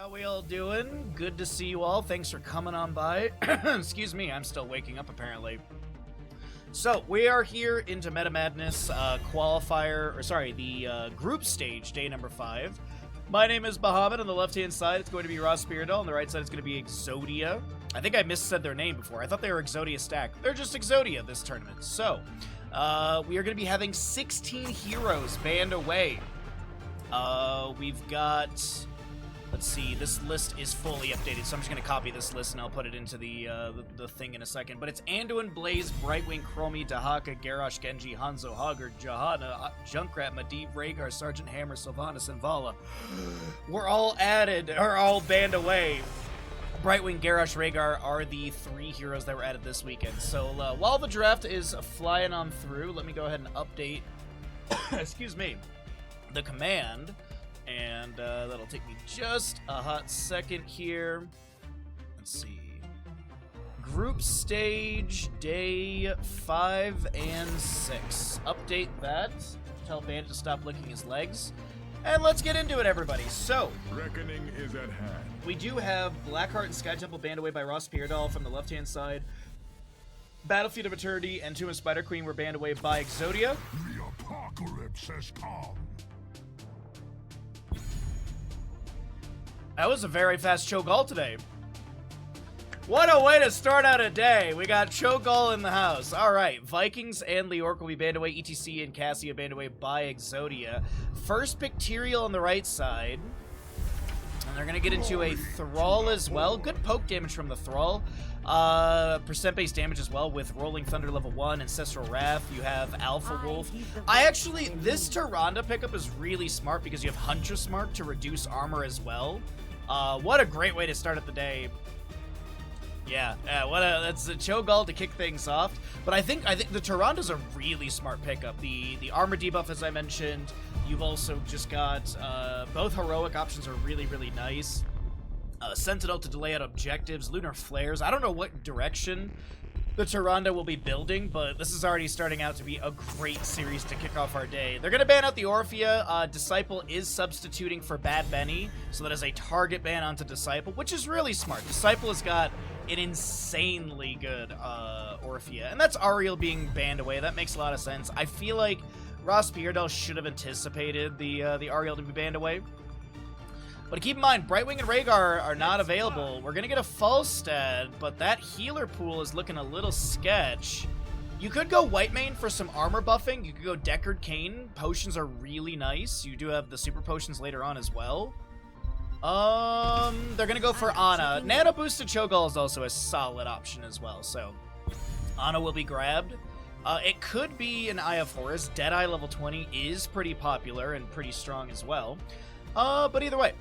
How we all doing? Good to see you all. Thanks for coming on by. Excuse me, I'm still waking up apparently. So, we are here into Meta Madness the group stage, day number 5. My name is Bahamut. On the left-hand side, it's going to be RossPierrDoll. On the right side, it's going to be Exodia. I think I missaid their name before. I thought they were Exodia stack. They're just Exodia this tournament. So, we are going to be having 16 heroes banned away. We've got... Let's see, this list is fully updated, so I'm just going to copy this list and I'll put it into the thing in a second. But it's Anduin, Blaze, Brightwing, Chromie, Dehaka, Garrosh, Genji, Hanzo, Hogger, Johanna, Junkrat, Medivh, Rehgar, Sergeant Hammer, Sylvanas, and Valla. We're all banned away. Brightwing, Garrosh, Rehgar are the 3 heroes that were added this weekend. So while the draft is flying on through, let me go ahead and update, excuse me, the command. And that'll take me just a hot second here. Let's see. Group stage, day 5 and 6. Update that. Tell Bandit to stop licking his legs. And let's get into it, everybody. So, reckoning is at hand. We do have Blackheart and Sky Temple banned away by RossPierrDoll from the left-hand side. Battlefield of Eternity and Tomb of Spider Queen were banned away by Exodia. The apocalypse has come. That was a very fast Cho'Gall today. What a way to start out a day. We got Cho'Gall in the house. All right, Vikings and Leorc will be banned away. ETC and Cassia banned away by Exodia. First pick Tyrael on the right side. And they're going to get into a Thrall as well. Good poke damage from the Thrall. Percent-based damage as well with Rolling Thunder level 1, Ancestral Wrath. You have Alpha Wolf. This Tyrande pickup is really smart because you have Huntress Mark to reduce armor as well. What a great way to start at the day. Yeah, that's a Cho'Gall to kick things off. But I think the Tyrande's a really smart pickup. The armor debuff, as I mentioned. You've also just got both heroic options are really, really nice. Sentinel to delay out objectives, Lunar Flares. I don't know what direction the Tyrande will be building, but this is already starting out to be a great series to kick off our day. They're going to ban out the Orphea. Disciple is substituting for Bad Benny, so that is a target ban onto Disciple, which is really smart. Disciple has got an insanely good Orphea, and that's Ariel being banned away. That makes a lot of sense. I feel like RossPierrDoll should have anticipated the Ariel to be banned away. But keep in mind, Brightwing and Rehgar are not available. We're going to get a Falstad, but that healer pool is looking a little sketch. You could go White Mane for some armor buffing. You could go Deckard Cain. Potions are really nice. You do have the super potions later on as well. They're going to go for Ana. Nano Boosted Cho'Gall is also a solid option as well, so Ana will be grabbed. It could be an Eye of Horus. Deadeye level 20 is pretty popular and pretty strong as well. But either way,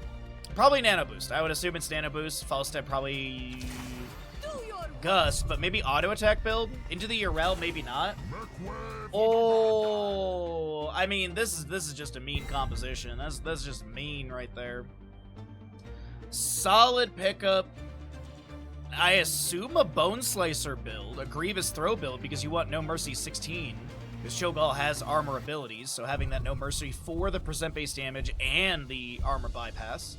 probably Nano Boost. I would assume it's Nano Boost. Falstad probably Gust, but maybe Auto Attack build? Into the Urel, maybe not. Oh, I mean, this is just a mean composition. That's just mean right there. Solid pickup. I assume a Bone Slicer build, a Grievous Throw build, because you want No Mercy 16. Because Cho'Gall has armor abilities, so having that No Mercy for the percent-based damage and the armor bypass.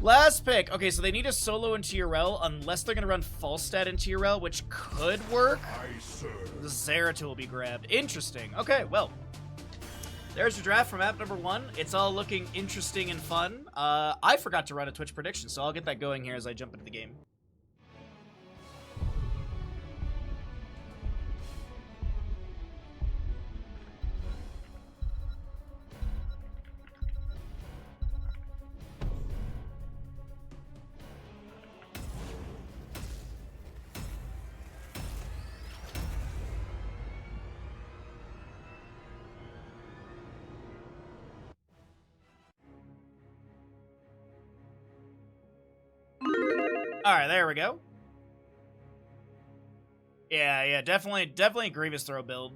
Last pick. Okay, so they need a solo into Urel, unless they're going to run Falstad into Urel, which could work. The Zeratul will be grabbed. Interesting. Okay, well. There's your draft from map number 1. It's all looking interesting and fun. I forgot to run a Twitch prediction, so I'll get that going here as I jump into the game. Alright, there we go. Yeah, definitely Grievous Throw build.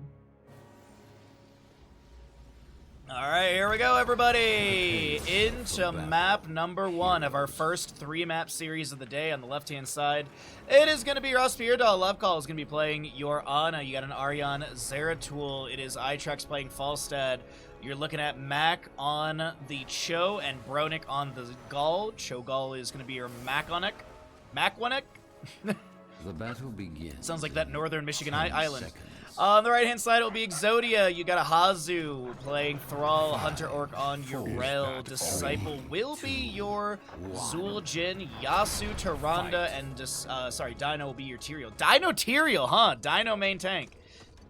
Alright, here we go, everybody! Into map number 1 of our first 3-map series of the day on the left-hand side. It is going to be RossPierrDoll. Love Call is going to be playing Johanna. You got an Arion Zeratul. It is iTrex playing Falstad. You're looking at Mac on the Cho and Bronick on the Gall. Cho Gall is going to be your Maconic. Macwanic? The battle begins. Sounds like that northern Michigan island. On the right-hand side, it will be Exodia. You got a Hanzo playing Thrall, Hunter Orc on your Rel. Disciple will be your Zul'jin, Yasuo, Tyrande, and Dino will be your Tyrael. Dino Tyrael, huh? Dino main tank.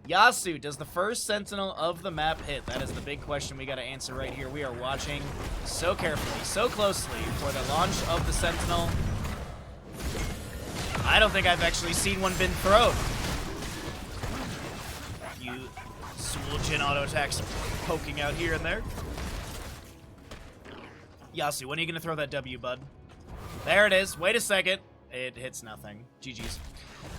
Yasuo, does the first Sentinel of the map hit? That is the big question we got to answer right here. We are watching so carefully, so closely for the launch of the Sentinel. I don't think I've actually seen one been thrown. Zul'jin auto attacks poking out here and there. Yasuo, when are you going to throw that W, bud? There it is. Wait a second. It hits nothing. GG's.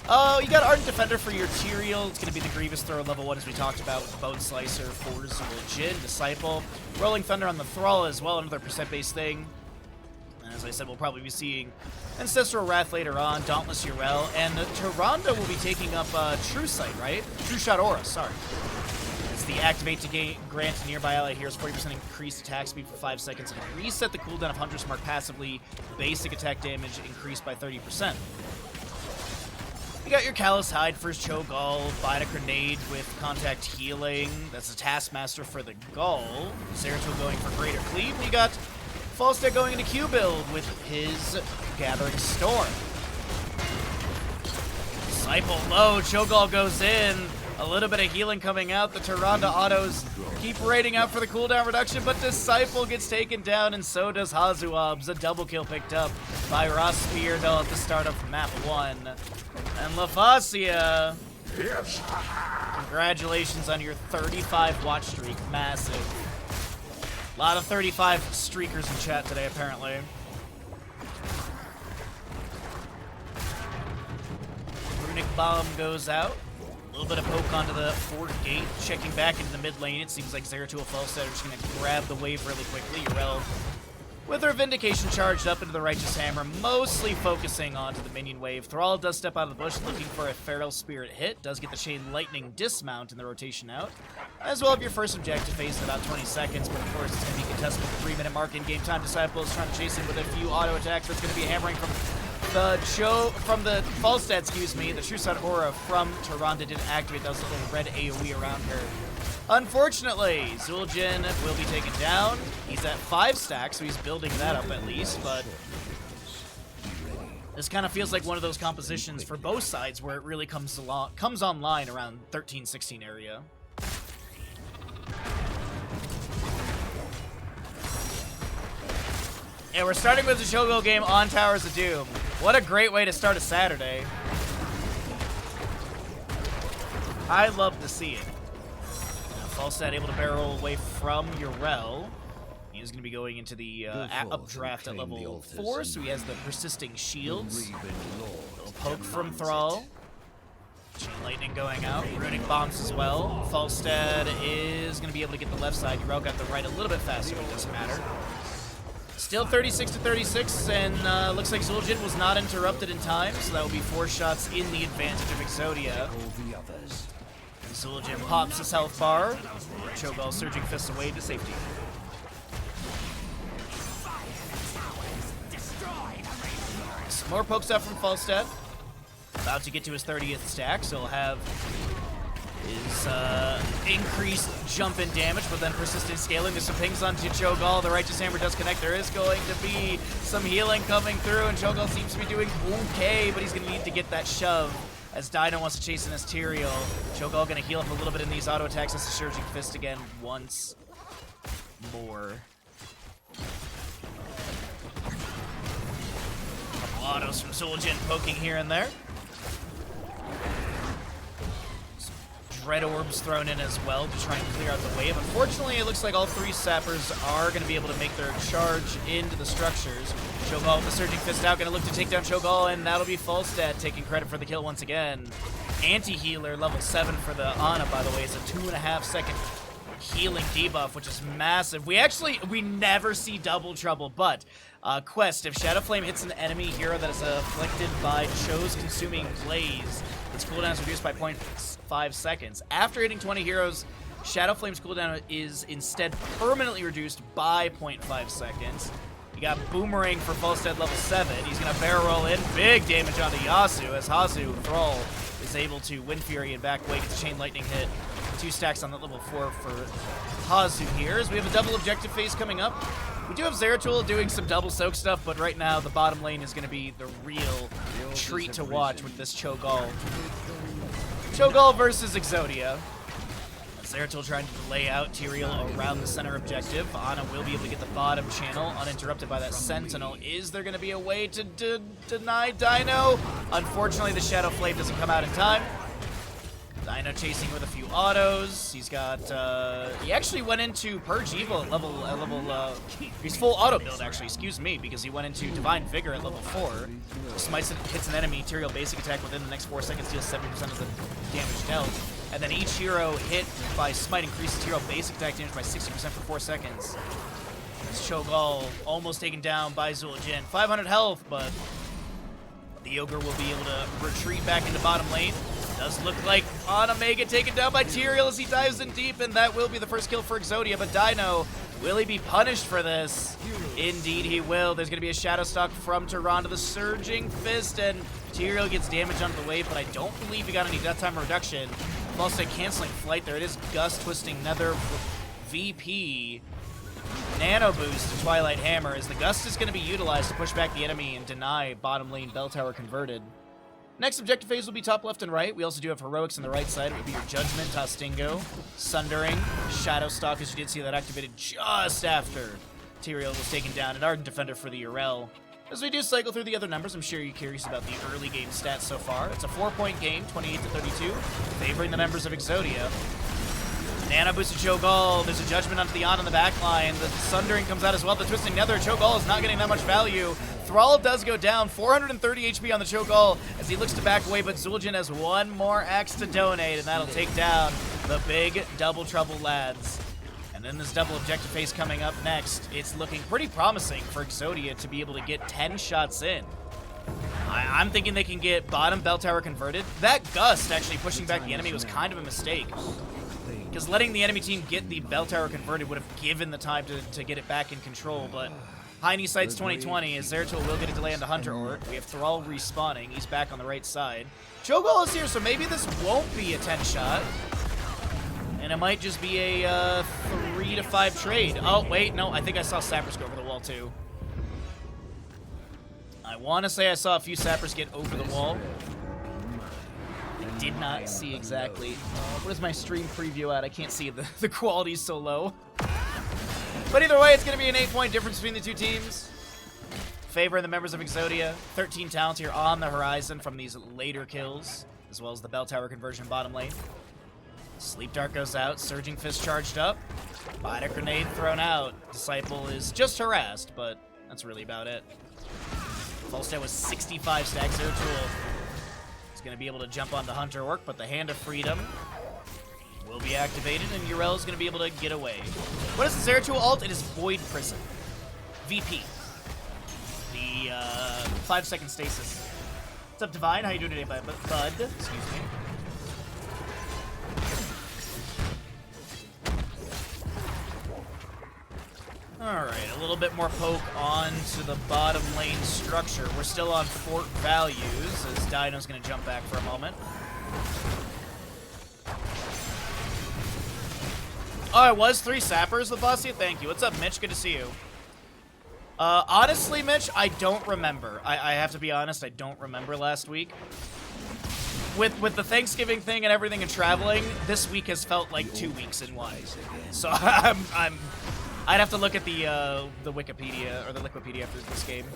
Oh, you got Ardent Defender for your Tyrael. It's going to be the Grievous throw level 1 as we talked about with the Bone Slicer for Zul'jin. Disciple. Rolling Thunder on the Thrall as well, another percent-based thing. And as I said, we'll probably be seeing Ancestral Wrath later on, Dauntless Urel, and Tyrande will be taking up True Sight, right? True Shot Aura, sorry. It's the activate to grant nearby ally heroes 40% increased attack speed for 5 seconds and reset the cooldown of Hunter's Mark passively. Basic attack damage increased by 30%. You got your Callous Hide for Cho'Gall, Bionic Grenade with Contact Healing. That's a Taskmaster for the Gall. Zeratul going for Greater Cleave. And you got Falstad going into Q build with his Gathering Storm. Disciple low, Cho'Gall goes in. A little bit of healing coming out. The Tyrande autos keep raiding out for the cooldown reduction, but Disciple gets taken down, and so does Hazuabs. A double kill picked up by RossPierrDoll at the start of map 1. And LaFacia, Yes. congratulations on your 35 watch streak. Massive. A lot of 35 streakers in chat today, apparently. Runic Bomb goes out. A little bit of poke onto the Fort Gate, checking back into the mid lane. It seems like Zeratul Falstad are just going to grab the wave really quickly. Urel with her Vindication charged up into the Righteous Hammer, mostly focusing onto the minion wave. Thrall does step out of the bush looking for a Feral Spirit hit. Does get the Chain Lightning dismount in the rotation out. As well as your first objective phase in about 20 seconds, but of course it's going to be contested with the 3-minute mark in game time. Disciple is trying to chase in with a few auto attacks. That's going to be hammering from the Falstad, excuse me. The True Shot Aura from Tyrande didn't activate. That was a little red AoE around her. Unfortunately, Zul'jin will be taken down. He's at 5 stacks, so he's building that up at least, but this kind of feels like one of those compositions for both sides where it really comes online around 13-16 area. And we're starting with the Cho'Gall game on Towers of Doom. What a great way to start a Saturday. I love to see it. Falstad able to barrel away from Urel. He's going to be going into the updraft at level 4, so he has the Persisting Shields. Little poke from Thrall. Chain Lightning going out. Runic Bombs as well. Falstad is going to be able to get the left side. Urel got the right a little bit faster, but it doesn't matter. Still 36-36, and looks like Zul'jin was not interrupted in time, so that will be 4 shots in the advantage of Exodia. Zul'jin pops his health bar. Cho'Gall Surging Fist away to safety. Some more pokes out from Falstad. About to get to his 30th stack, so he'll have his increased jump in damage, but then persistent scaling. There's some pings onto Cho'Gall. The Righteous Hammer does connect. There is going to be some healing coming through, and Cho'Gall seems to be doing okay, but he's going to need to get that shove as Dino wants to chase in his Tyrael. Cho'Gall going to heal up a little bit in these auto attacks. That's the Surging Fist again once more. Couple autos from Zul'jin poking here and there. Red Orbs thrown in as well to try and clear out the wave. Unfortunately, it looks like all 3 sappers are going to be able to make their charge into the structures. Cho'Gall with the Surging Fist out, going to look to take down Cho'Gall, and that'll be Falstad taking credit for the kill once again. Anti-healer level 7 for the Ana, by the way, is a 2.5 second healing debuff, which is massive. We never see double trouble, but quest, if Shadow Flame hits an enemy hero that is afflicted by Cho's consuming blaze, its cooldown is reduced by 0.5 seconds. After hitting 20 heroes, Shadow Flame's cooldown is instead permanently reduced by 0.5 seconds. You got Boomerang for Falstad level 7. He's going to barrel roll in. Big damage onto Yasuo as Hazu, Thrall, is able to Wind Fury and back away. Gets a Chain Lightning hit. 2 stacks on that level 4 for Hazu here. As we have a double objective phase coming up. We do have Zeratul doing some double soak stuff, but right now the bottom lane is going to be the real treat to watch with this Cho'Gall. Cho'Gall versus Exodia. Zeratul trying to lay out Tyrael around the center objective. Ana will be able to get the bottom channel uninterrupted by that Sentinel. Is there going to be a way to deny Dino? Unfortunately, the Shadow Flame doesn't come out in time. Dino chasing with a few autos. He's got, he actually went into Purge Evil at level, he's full auto build actually, excuse me, because he went into Divine Vigor at level 4. Smites hits an enemy, Tyrael basic attack within the next 4 seconds, deals 70% of the damage dealt. And then each hero hit by Smite increases hero basic attack damage by 60% for 4 seconds. This Cho'Gall almost taken down by Zul'jin. 500 health, but the Ogre will be able to retreat back into bottom lane. Does look like Ana may get taken down by Tyrael as he dives in deep, and that will be the first kill for Exodia. But Dino, will he be punished for this? Indeed he will. There's going to be a Shadow Stalk from Tyrande, the Surging Fist, and Tyrael gets damage onto the wave, but I don't believe he got any death time reduction. Also canceling flight there. It is Gust twisting Nether VP. Nano boost to Twilight Hammer as the Gust is going to be utilized to push back the enemy and deny bottom lane Bell Tower converted. Next objective phase will be top left and right. We also do have Heroics on the right side. It would be your Judgment, Tostingo, Sundering, Shadow Stalk, as you did see that activated just after Tyrael was taken down, and Ardent Defender for the Urel. As we do cycle through the other numbers, I'm sure you're curious about the early game stats so far. It's a 4-point game, 28-32, favoring the members of Exodia. Nano boosted Cho'Gall. There's a Judgment onto the Ana in the back line. The Sundering comes out as well. The Twisting Nether. Cho'Gall is not getting that much value. Thrall does go down. 430 HP on the Cho'Gall as he looks to back away, but Zul'jin has one more axe to donate, and that'll take down the big double trouble lads. And then this double objective phase coming up next. It's looking pretty promising for Exodia to be able to get 10 shots in. I'm thinking they can get bottom Bell Tower converted. That Gust actually pushing back the enemy was kind of a mistake, because letting the enemy team get the Bell Tower converted would have given the time to get it back in control, but Heine Sights 2020 as Zeratul will get a delay on the Hunter Orc. We have Thrall respawning. He's back on the right side. Cho'Gall is here, so maybe this won't be a 10-shot. And it might just be a 3 to 5 trade. Oh, wait, no, I think I saw Sappers go over the wall, too. I want to say I saw a few Sappers get over the wall. I did not see exactly. What is my stream preview at? I can't see it. The quality's so low. But either way, it's going to be an 8-point difference between the two teams. Favoring the members of Exodia. 13 talents here on the horizon from these later kills, as well as the Bell Tower conversion bottom lane. Sleep Dart goes out. Surging Fist charged up. Biotic Grenade thrown out. Disciple is just harassed, but that's really about it. Falstad was 65 stacks. Zeratul is going to be able to jump on the Hunter Orc, but the Hand of Freedom will be activated, and Urel is going to be able to get away. What is the Zeratul ult? It is Void Prison. VP. The 5-second stasis. What's up, Divine? How you doing today, bud? Excuse me. Alright, a little bit more poke onto the bottom lane structure. We're still on fort values, as Dino's going to jump back for a moment. Oh, it was 3 Sappers with Bossy? Thank you. What's up, Mitch? Good to see you. Honestly, Mitch, I don't remember. I have to be honest, I don't remember last week. With the Thanksgiving thing and everything and traveling, this week has felt like 2 weeks in one. So I'd have to look at the Wikipedia, or the Liquipedia after this game.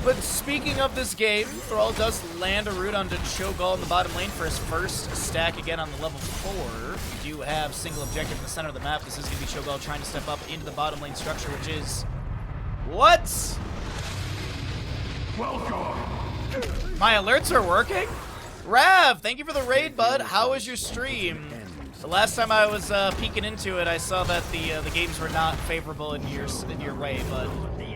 But speaking of this game, Thrall does land a root onto Cho'Gall in the bottom lane for his first stack again on the level 4. We do have single objective in the center of the map. This is going to be Cho'Gall trying to step up into the bottom lane structure, which is... What? Welcome. My alerts are working? Rav, thank you for the raid, bud. How was your stream? The last time I was peeking into it, I saw that the games were not favorable in your way, but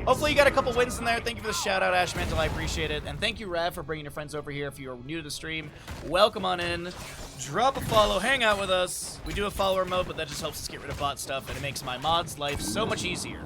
hopefully you got a couple wins in there. Thank you for the shout out, Ash Mantle. I appreciate it, and thank you, Rav, for bringing your friends over here. If you are new to the stream, welcome on in. Drop a follow, hang out with us. We do a follower mode, but that just helps us get rid of bot stuff, and it makes my mods' life so much easier.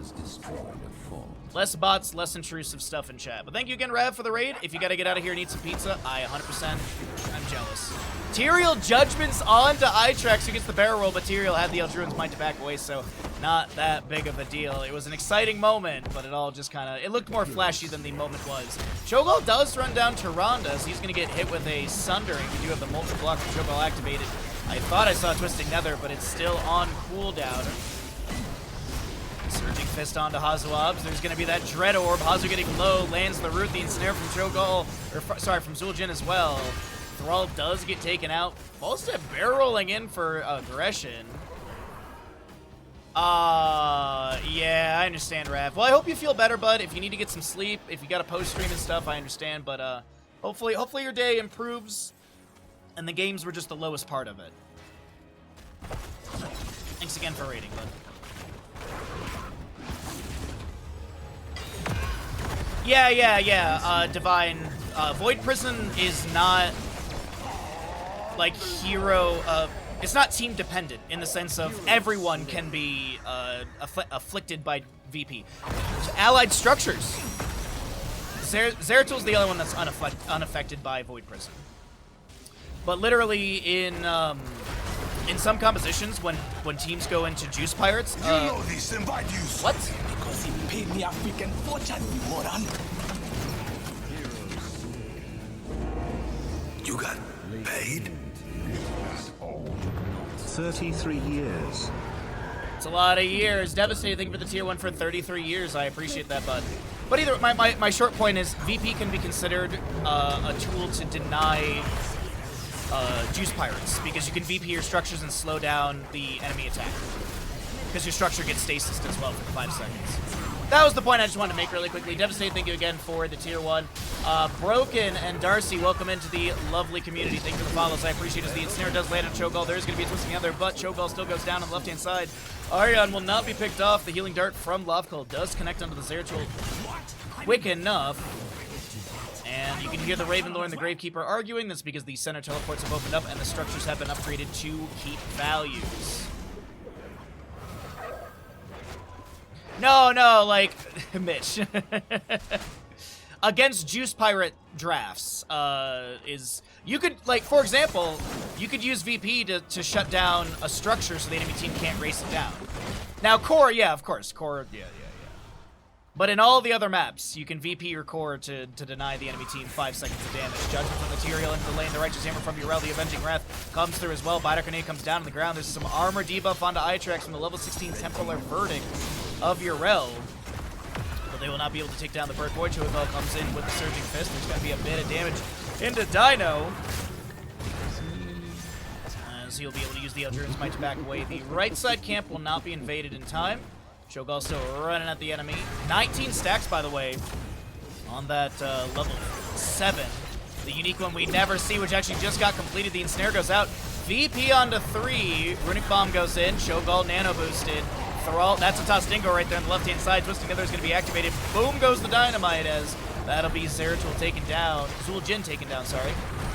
Less bots, less intrusive stuff in chat. But thank you again, Rav, for the raid. If you got to get out of here and eat some pizza, I 100%. I'm jealous. Tyrael Judgment's on to iTrax, who gets the barrel roll, but Tyrael had the Eldruin's Might to back away, so not that big of a deal. It was an exciting moment, but it all just kind of, it looked more flashy than the moment was. Cho'Gall does run down Tyrande, so he's going to get hit with a Sundering. We do have the multi-block from Cho'Gall activated. I thought I saw Twisting Nether, but it's still on cooldown. Surging Fist onto Hazuabs. There's going to be that Dread Orb. Hazu getting low, lands the Root, the Ensnare from Cho'Gall, or sorry, from Zul'jin as well. Thrall does get taken out. Falstad barrel rolling in for aggression. Yeah, I understand, Rav. Well, I hope you feel better, bud. If you need to get some sleep, if you got a post-stream and stuff, I understand. But hopefully your day improves, and the games were just the lowest part of it. Thanks again for rating, bud. Yeah. Divine. Void Prison is not like hero. It's not team dependent in the sense of everyone can be afflicted by VP. Allied structures. Zeratil's the only one that's unaffected by Void Prison. But literally in some compositions, when teams go into Juice Pirates, you know this, invite you. What? Because he paid me African fortune, you moron. You got paid? 33 years. It's a lot of years. Devastating for the tier 1 for 33 years. I appreciate that, bud. But either my short point is VP can be considered a tool to deny Juice Pirates, because you can VP your structures and slow down the enemy attack, because your structure gets stasis as well for 5 seconds. That was the point I just wanted to make really quickly. Devastating, thank you again for the tier 1. Broken and Darcy, welcome into the lovely community. Thank you for the follows. I appreciate it. As the Ensnare does land on Cho'Gall, there's going to be a twisting other, but Cho'Gall still goes down on the left-hand side. Arion will not be picked off. The healing dart from Lovecold does connect onto the Zeratul quick enough. And you can hear the Ravenlord and the Gravekeeper arguing. That's because the center teleports have opened up and the structures have been upgraded to keep values. No, like, Mitch. Against Juice Pirate drafts, you could, like, for example, you could use VP to shut down a structure so the enemy team can't race it down. Now, core, yeah, of course, core, yeah. But in all the other maps, you can VP your core to deny the enemy team 5 seconds of damage. Judgment from the Tyrael into the lane. The Righteous Hammer from Urel. The Avenging Wrath comes through as well. Biter Grenade comes down on the ground. There's some armor debuff onto iTrax from the level 16 Templar Verdict of Urel. But they will not be able to take down the Bird Void. Cho'Gall comes in with the Surging Fist. There's going to be a bit of damage into Dino, as he'll be able to use the Eldruin's Might to back away. The right side camp will not be invaded in time. Cho'Gall still running at the enemy. 19 stacks, by the way, on that level 7. The unique one we never see, which actually just got completed. The Ensnare goes out. VP onto 3. Runic Bomb goes in. Cho'Gall nano boosted. Thrall, that's a Tostingo right there on the left-hand side. Twisting Nether is going to be activated. Boom goes the Dynamite, as that'll be Zeratul taken down. Zul'jin taken down, sorry.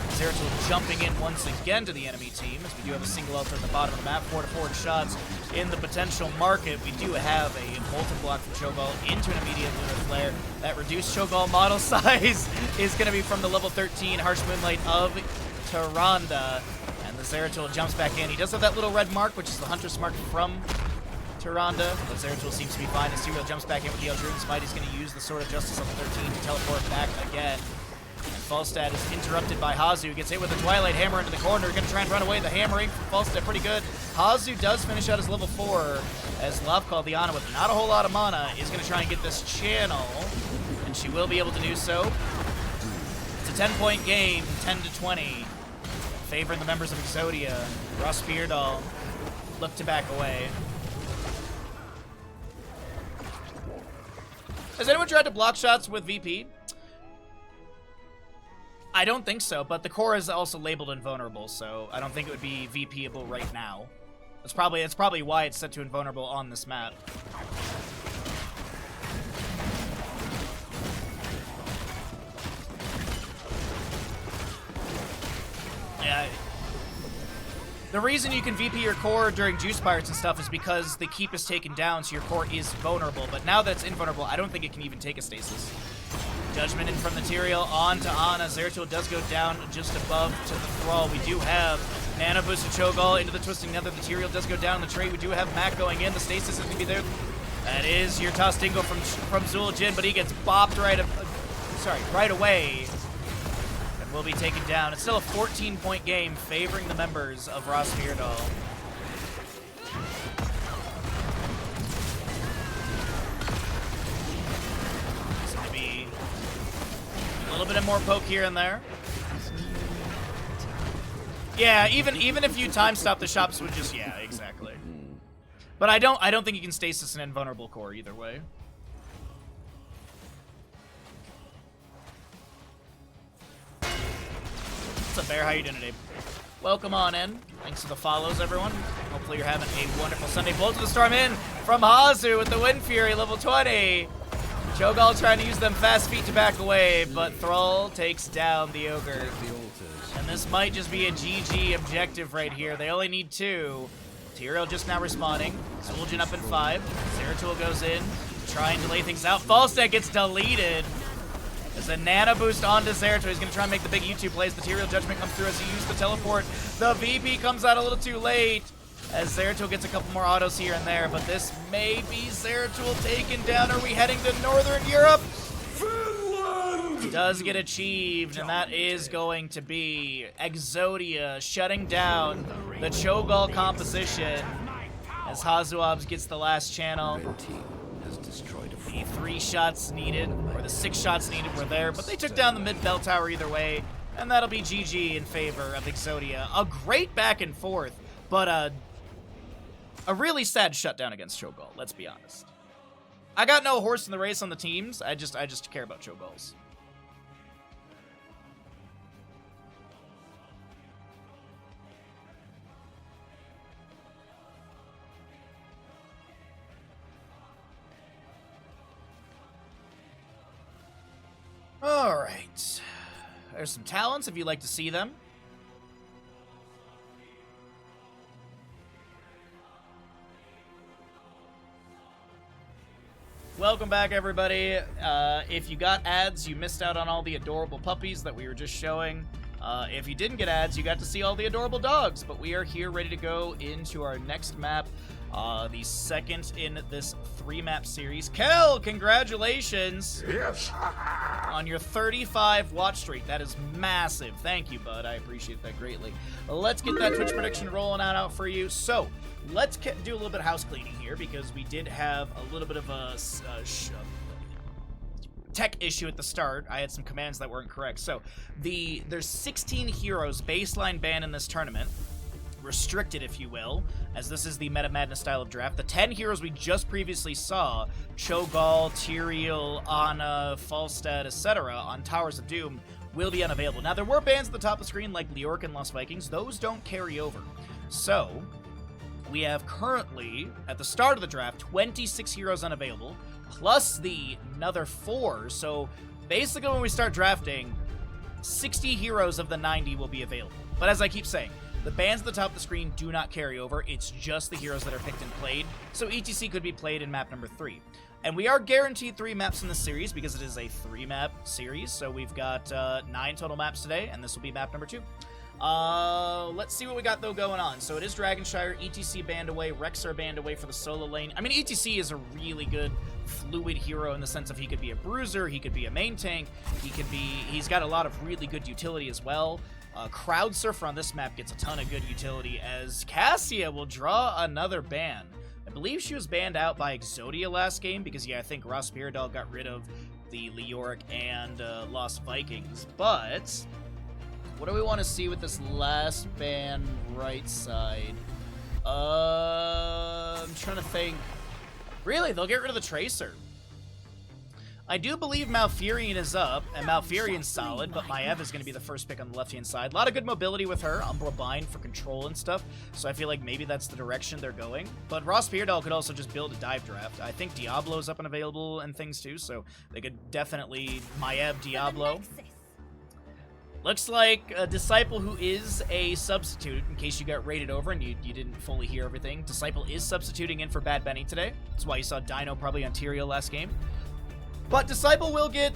Zeratul jumping in once again to the enemy team, as we do have a single altar at the bottom of the map. 4 to 4 shots in the potential market. We do have a multi-block from Cho'Gall into an immediate Lunar Flare. That reduced Cho'Gall model size is going to be from the level 13 Harsh Moonlight of Tyrande. And the Zeratul jumps back in. He does have that little red mark, which is the Huntress mark from Tyrande, but Zeratul seems to be fine. As Tyrael jumps back in with the Eldruin's Might, he's going to use the Sword of Justice on the 13 to teleport back again. And Falstad is interrupted by Hazu, who gets hit with a Twilight Hammer into the corner. Going to try and run away. The hammering from Falstad pretty good. Hazu does finish out his level 4, as Lovecold, the Ana, with not a whole lot of mana, is going to try and get this channel, and she will be able to do so. It's a 10-point game, 10 to 20, favoring the members of Exodia. RossPierrDoll look to back away. Has anyone tried to block shots with VP? I don't think so, but the core is also labeled invulnerable, so I don't think it would be VPable right now. That's probably why it's set to invulnerable on this map. Yeah. The reason you can VP your core during juice pirates and stuff is because the keep is taken down, so your core is vulnerable. But now that's invulnerable, I don't think it can even take a stasis. Judgment in from Material on to Ana. Zeratul does go down just above to the Thrall. We do have Nano Boost to Cho'Gall into the Twisting Nether. Material does go down the trade. We do have Mac going in. The stasis is going to be there. That is your Toss Dingle from Zul'jin, but he gets bopped right away. Will be taken down. It's still a 14-point game favoring the members of RossPierrDoll. It's going to be a little bit of more poke here and there. Yeah, even if you time stop, the shops would just, yeah, exactly. But I don't think you can stasis an invulnerable core either way. What's up, Bear? How you doing today? Welcome on in. Thanks for the follows, everyone. Hopefully you're having a wonderful Sunday. Bolt of the Storm in from Hazu with the Wind Fury, level 20. Cho'Gall trying to use them fast feet to back away, but Thrall takes down the Ogre. And this might just be a GG objective right here. They only need 2. Tyrael just now respawning. Zul'jin up in 5. Zeratul goes in, trying to lay things out. Falstad gets deleted. There's a Nano Boost onto Zeratul. He's going to try and make the big YouTube plays. The Tyrael Judgment comes through as he used the teleport. The VP comes out a little too late as Zeratul gets a couple more autos here and there, but this may be Zeratul taken down. Are we heading to Northern Europe? Finland! Does get achieved, and that is going to be Exodia shutting down the Cho'Gall composition as Hazuabs gets the last channel. The 3 shots needed, or the 6 shots needed were there, but they took down the mid bell tower either way, and that'll be GG in favor of Exodia. A great back and forth, but a really sad shutdown against Cho'Gall, let's be honest. I got no horse in the race on the teams, I just care about Cho'Gall's. Alright. There's some talents if you'd like to see them. Welcome back, everybody. If you got ads, you missed out on all the adorable puppies that we were just showing. If you didn't get ads, you got to see all the adorable dogs. But we are here ready to go into our next map. The second in this 3-map series. Kel, congratulations! Yes! On your 35 watch streak. That is massive. Thank you, bud. I appreciate that greatly. Let's get that Twitch prediction rolling out for you. So, let's do a little bit of house cleaning here because we did have a little bit of a tech issue at the start. I had some commands that weren't correct. So, there's 16 heroes baseline ban in this tournament. Restricted, if you will, as this is the Meta Madness style of draft. The 10 heroes we just previously saw, Cho'Gall, Tyrael, Ana, Falstad, etc., on Towers of Doom, will be unavailable. Now, there were bans at the top of the screen like Leoric and Lost Vikings. Those don't carry over. So, we have currently, at the start of the draft, 26 heroes unavailable, plus the another 4. So, basically, when we start drafting, 60 heroes of the 90 will be available. But as I keep saying, the bans at the top of the screen do not carry over. It's just the heroes that are picked and played. So ETC could be played in map number 3. And we are guaranteed 3 maps in this series because it is a 3-map series. So we've got 9 total maps today, and this will be map number 2. Let's see what we got, though, going on. So it is Dragonshire, ETC banned away, Rexar banned away for the solo lane. I mean, ETC is a really good fluid hero in the sense of he could be a bruiser, he could be a main tank, he's got a lot of really good utility as well. Crowd Surfer on this map gets a ton of good utility as Cassia will draw another ban. I believe she was banned out by Exodia last game because, yeah, I think RossPierrDoll got rid of the Leoric and Lost Vikings. But what do we want to see with this last ban right side? I'm trying to think. Really, they'll get rid of the Tracer. I do believe Malfurion is up, and Malfurion's solid, but Medivh is going to be the first pick on the left-hand side. A lot of good mobility with her, Umbral Bind for control and stuff, so I feel like maybe that's the direction they're going. But RossPierrDoll could also just build a dive draft. I think Diablo's up and available and things too, so they could definitely Medivh Diablo. Looks like a Disciple who is a substitute, in case you got rated over and you didn't fully hear everything. Disciple is substituting in for Bad Benny today. That's why you saw Dino probably on Tyrael last game. But Disciple will get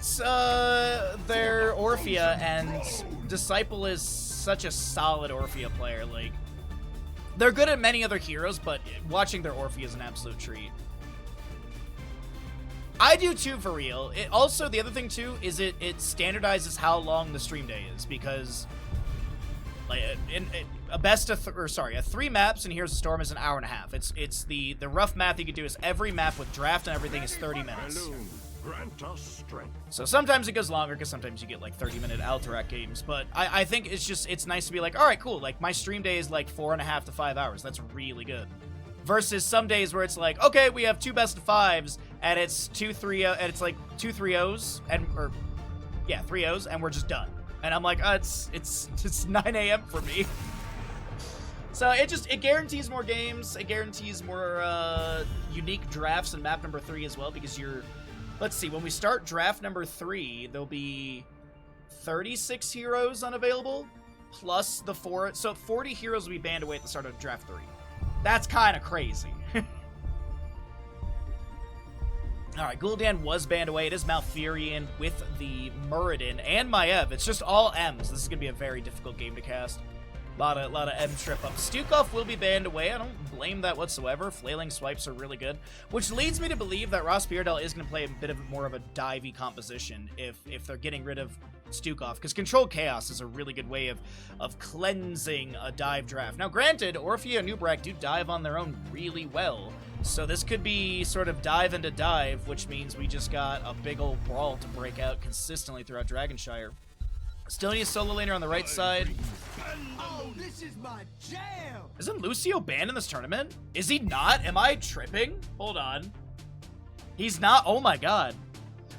their Orphea, and Disciple is such a solid Orphea player. Like, they're good at many other heroes, but watching their Orphea is an absolute treat. I do too, for real. It also, the other thing too, is it standardizes how long the stream day is, because like a 3 maps and Here's the Storm is an hour and a half. It's the rough math you could do is every map with draft and everything is 30 minutes. Grant us strength. So sometimes it goes longer because sometimes you get like 30-minute Alterac games, but I think it's nice to be like, all right, cool. Like my stream day is like 4.5 to 5 hours. That's really good. Versus some days where it's like, okay, we have 2 best of 5s and it's 2 3-0s and 3-0s and we're just done. And I'm like, it's 9 a.m. for me. So it guarantees more games. It guarantees more unique drafts in map number 3 as well, because let's see, when we start draft number 3, there'll be 36 heroes unavailable plus the 4. So 40 heroes will be banned away at the start of draft 3. That's kind of crazy. Alright, Gul'dan was banned away. It is Malfurion with the Muradin and Medivh. It's just all M's. This is going to be a very difficult game to cast. A lot of M trip-ups. Stukov will be banned away. I don't blame that whatsoever. Flailing swipes are really good. Which leads me to believe that RossPierrDoll is going to play a bit of more of a divey composition if they're getting rid of Stukov, because Controlled Chaos is a really good way of cleansing a dive draft. Now, granted, Orphea and Nubrak do dive on their own really well, so this could be sort of dive into dive, which means we just got a big old brawl to break out consistently throughout Dragonshire. Still need a solo laner on the right side. Oh, this is my jam! Isn't Lucio banned in this tournament? Is he not? Am I tripping? Hold on. He's not? Oh my god.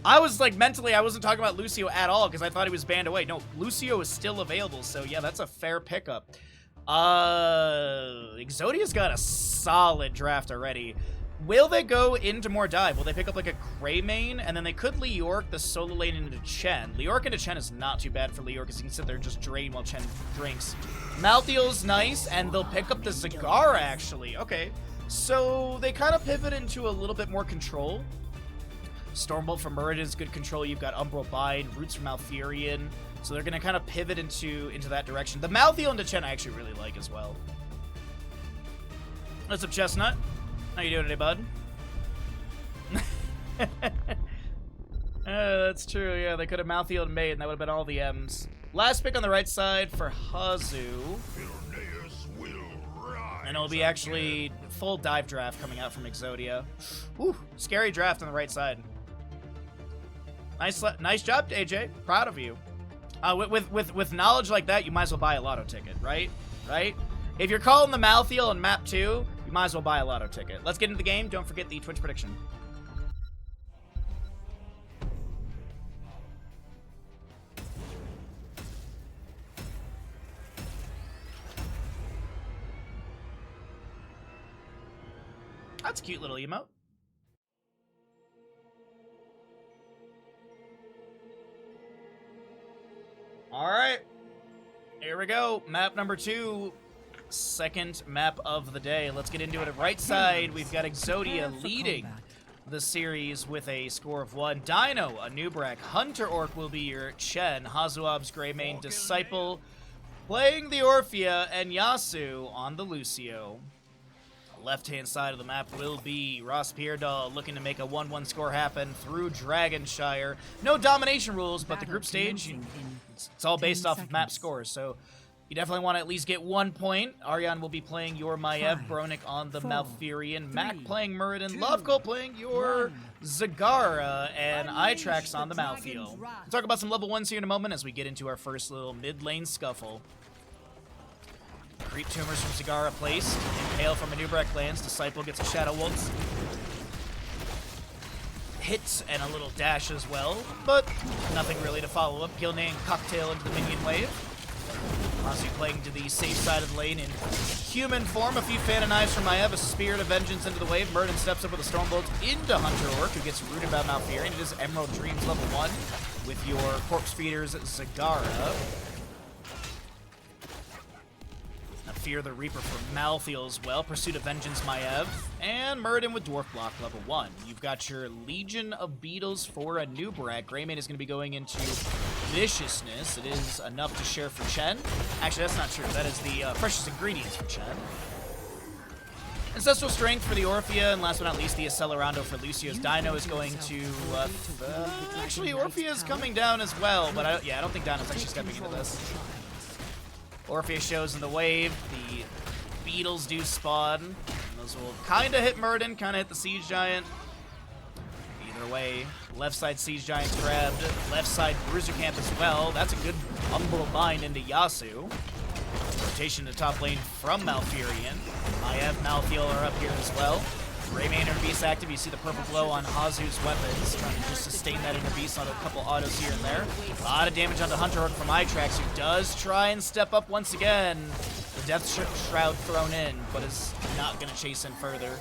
I was like, mentally, I wasn't talking about Lucio at all because I thought he was banned away. No, Lucio is still available, so yeah, that's a fair pickup. Exodia's got a solid draft already. Will they go into more dive? Will they pick up like a Greymane? And then they could Leorc the solo lane into Chen. Leorc into Chen is not too bad for Leorc because he can sit there and just drain while Chen drinks. Malthael's nice, and they'll pick up the Zagara, actually. Okay, so they kind of pivot into a little bit more control. Stormbolt from Muradin is good control. You've got Umbral Bind, Roots from Malfurion. So they're going to kind of pivot into that direction. The Malthael into Chen I actually really like as well. What's up, Chestnut? How you doing today, bud? That's true, yeah. They could have Malthael made, and that would have been all the M's. Last pick on the right side for Hazu. And it'll be actually full dive draft coming out from Exodia. Whew, scary draft on the right side. Nice job, AJ. Proud of you. With knowledge like that, you might as well buy a lotto ticket, right? Right? If you're calling the Malthael in map 2, you might as well buy a lotto ticket. Let's get into the game. Don't forget the Twitch prediction. That's a cute little emote. Alright. Here we go. Map number 2. Second map of the day. Let's get into it. At right side, we've got Exodia leading the series with a score of 1. Dino, a Nubrak. Hunter Orc will be your Chen. Hazuab's Greymane. Disciple playing the Orphea, and Yasuo on the Lucio. Left-hand side of the map will be RossPierrDoll looking to make a 1-1 score happen through Dragonshire. No domination rules, but the group stage, it's all based off of map scores, so you definitely want to at least get 1 point. Aryan will be playing your Medivh, Bronick on the Malfurion, Mac playing Muradin, Loveco playing your Zagara, and Itrax on the Malthael. We'll talk about some level 1s here in a moment as we get into our first little mid-lane scuffle. Creep Tumors from Zagara placed. Impale from a Nubrak lands. Disciple gets a Shadow Waltz. hits and a little dash as well, but nothing really to follow up. Gilnane cocktail into the minion wave. Hanzo playing to the safe side of the lane in human form. A few Phantom Knives from Medivh, a Spirit of Vengeance into the wave. Murden steps up with a Stormbolt into Hunter Orc, who gets rooted by Malfurion. It is Emerald Dreams level 1 with your Corpse Feeders Zagara. Fear the Reaper for Malthael as well. Pursuit of Vengeance, Medivh. And Murden with Dwarf Block level 1. You've got your Legion of Beetles for a new Brack. Greymane is going to be going into Viciousness. It is enough to share for Chen. Actually, that's not true. That is the precious ingredients for Chen. Ancestral Strength for the Orphea, and last but not least, the Accelerando for Lucio's Dino is going to... actually, Orphea is coming down as well, but I don't think Dino's actually stepping into this. Orphea shows in the wave, the Beetles do spawn. Those will kind of hit Murden, kind of hit the Siege Giant. Either way, left side Siege Giant's grabbed, left side Bruiser Camp as well. That's a good Umbral Bind into Yasuo. Rotation to top lane from Malfurion. Medivh, Malthael are up here as well. Greymane Inner Beast active, you see the purple glow on Hazu's weapons, trying to just sustain that Inner Beast on a couple autos here and there. A lot of damage onto Hunter Orc from Itrax, who does try and step up once again. The Death Shroud thrown in, but is not going to chase in further.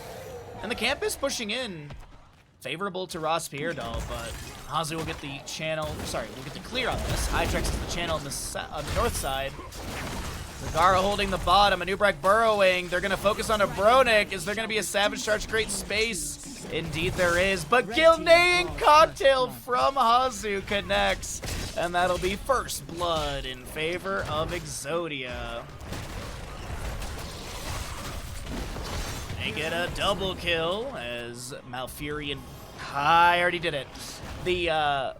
And the camp is pushing in. Favorable to RossPierrDoll, but Hanzo will get the channel, will get the clear on this. Itrax is the channel on the north side. Zagara holding the bottom, Anubrak burrowing. They're going to focus on a Bronick. Is there going to be a Savage Charge to create space? Indeed there is, but Gilnane Cocktail from Hanzo connects. And that'll be first blood in favor of Exodia. They get a double kill as Malfurion... I already did it. The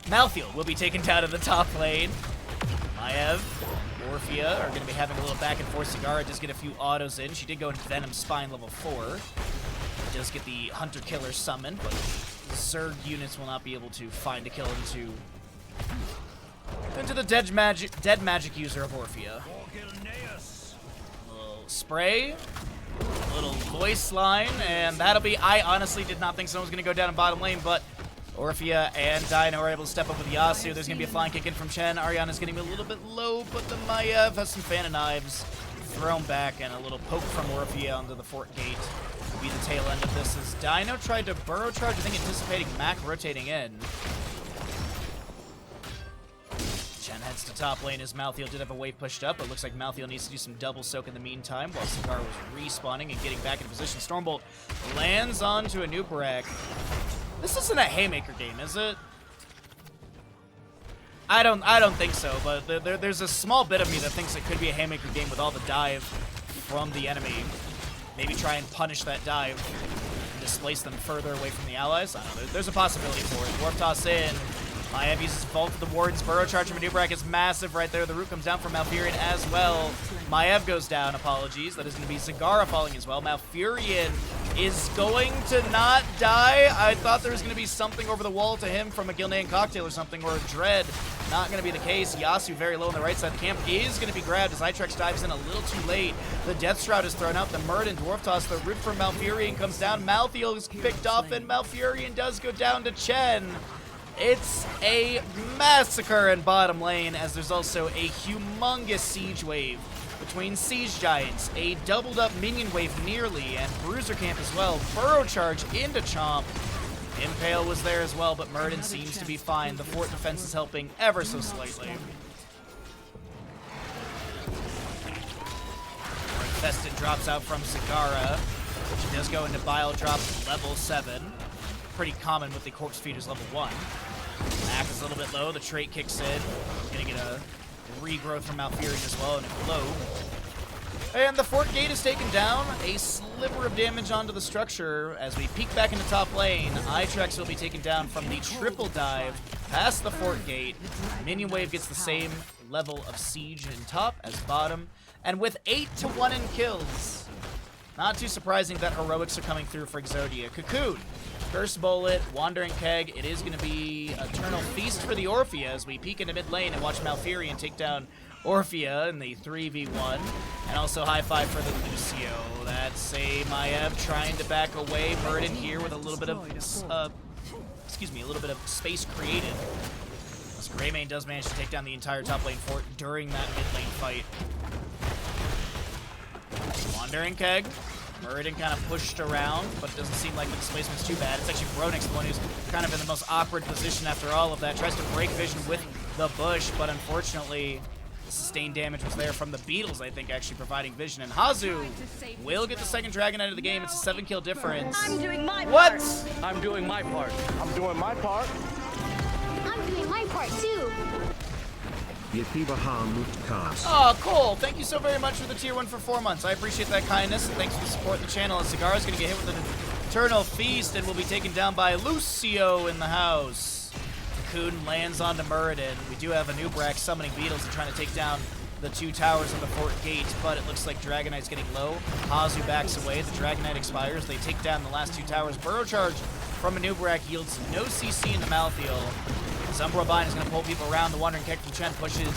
Malthael will be taken down to the top lane. Medivh, Orphea are going to be having a little back and forth. Zagara does get a few autos in. She did go into Venom Spine level 4. Does get the Hunter Killer summoned, but Zerg units will not be able to find a kill into the dead magic user of Orphea. Little spray, a little voice line, and that'll be... I honestly did not think someone was going to go down in bottom lane, but Orphea and Dino are able to step up with Yasuo. There's going to be a flying kick in from Chen. Ariana's getting a little bit low, but the Medivh has some Phantom Knives thrown back, and a little poke from Orphea onto the fort gate will be the tail end of this. As Dino tried to burrow charge, I think anticipating Mac rotating in. Chen heads to top lane as Malthael did have a wave pushed up, but looks like Malthael needs to do some double soak in the meantime while Zagara was respawning and getting back into position. Stormbolt lands onto a new Brack. This isn't a Haymaker game, is it? I don't think so, but there's a small bit of me that thinks it could be a Haymaker game with all the dive from the enemy. Maybe try and punish that dive and displace them further away from the allies. I don't know, there's a possibility for it. Warp toss in. Medivh uses Vault of the Warden's burrow charge from Anubrak is massive right there. The root comes down from Malfurion as well. Medivh goes down, apologies. That is going to be Zagara falling as well. Malfurion is going to not die. I thought there was going to be something over the wall to him from a Gilnane Cocktail or something, or a Dread. Not going to be the case. Yasuo very low on the right side of the camp is going to be grabbed as Itrax dives in a little too late. The Death Shroud is thrown out. The Murden Dwarf Toss. The root from Malfurion comes down. Malthael is picked off, and Malfurion does go down to Chen. It's a massacre in bottom lane, as there's also a humongous siege wave between Siege Giants, a doubled up minion wave nearly, and Bruiser Camp as well. Burrow charge into Chomp. Impale was there as well, but Murden seems to be fine. The fort defense is helping ever so slightly. Infested drops out from Zagara. She does go into Bile Drop level 7. Pretty common with the Corpse Feeders level 1. Mac is a little bit low. The trait kicks in. Gonna get a regrowth from Malfurion as well, and a glow. And the fort gate is taken down. A sliver of damage onto the structure as we peek back into top lane. Itrax will be taken down from the triple dive past the fort gate. Minion wave gets the same level of siege in top as bottom, and with 8-1 in kills. Not too surprising that heroics are coming through for Exodia. Cocoon, Curse Bullet, Wandering Keg. It is going to be Eternal Feast for the Orphea as we peek into mid lane and watch Malfurion take down Orphea in the 3v1. And also high five for the Lucio. That's a Medivh trying to back away. Murden here with a little bit of excuse me, a little bit of space created. As Greymane does manage to take down the entire top lane fort during that mid lane fight. Wandering Keg. Muradin kind of pushed around, but it doesn't seem like the displacement's too bad. It's actually Bronix, the one who's kind of in the most awkward position after all of that. Tries to break vision with the bush, but unfortunately, the sustained damage was there from the Beetles, I think, actually providing vision. And Hanzo will get the second Dragon Knight of the game. It's a 7-kill difference. I'm doing my part. What? I'm doing my part. I'm doing my part. I'm doing my part too. Yippee Bahamut cast. Oh, cool. Thank you so very much for the tier 1 for 4 months. I appreciate that kindness, and thanks for the support in the channel. And Cigar's going to get hit with an Eternal Feast and will be taken down by Lucio in the house. Cocoon lands onto Muradin. We do have a new Brack summoning Beetles and trying to take down the 2 towers of the fort gate, but it looks like Dragon Knight's getting low. Hazu backs away. The Dragon Knight expires. They take down the last 2 towers. Burrow Charge from a new Brack yields no CC into Malthael. Zumbrobine is going to pull people around. The Wandering Keg from Chen pushes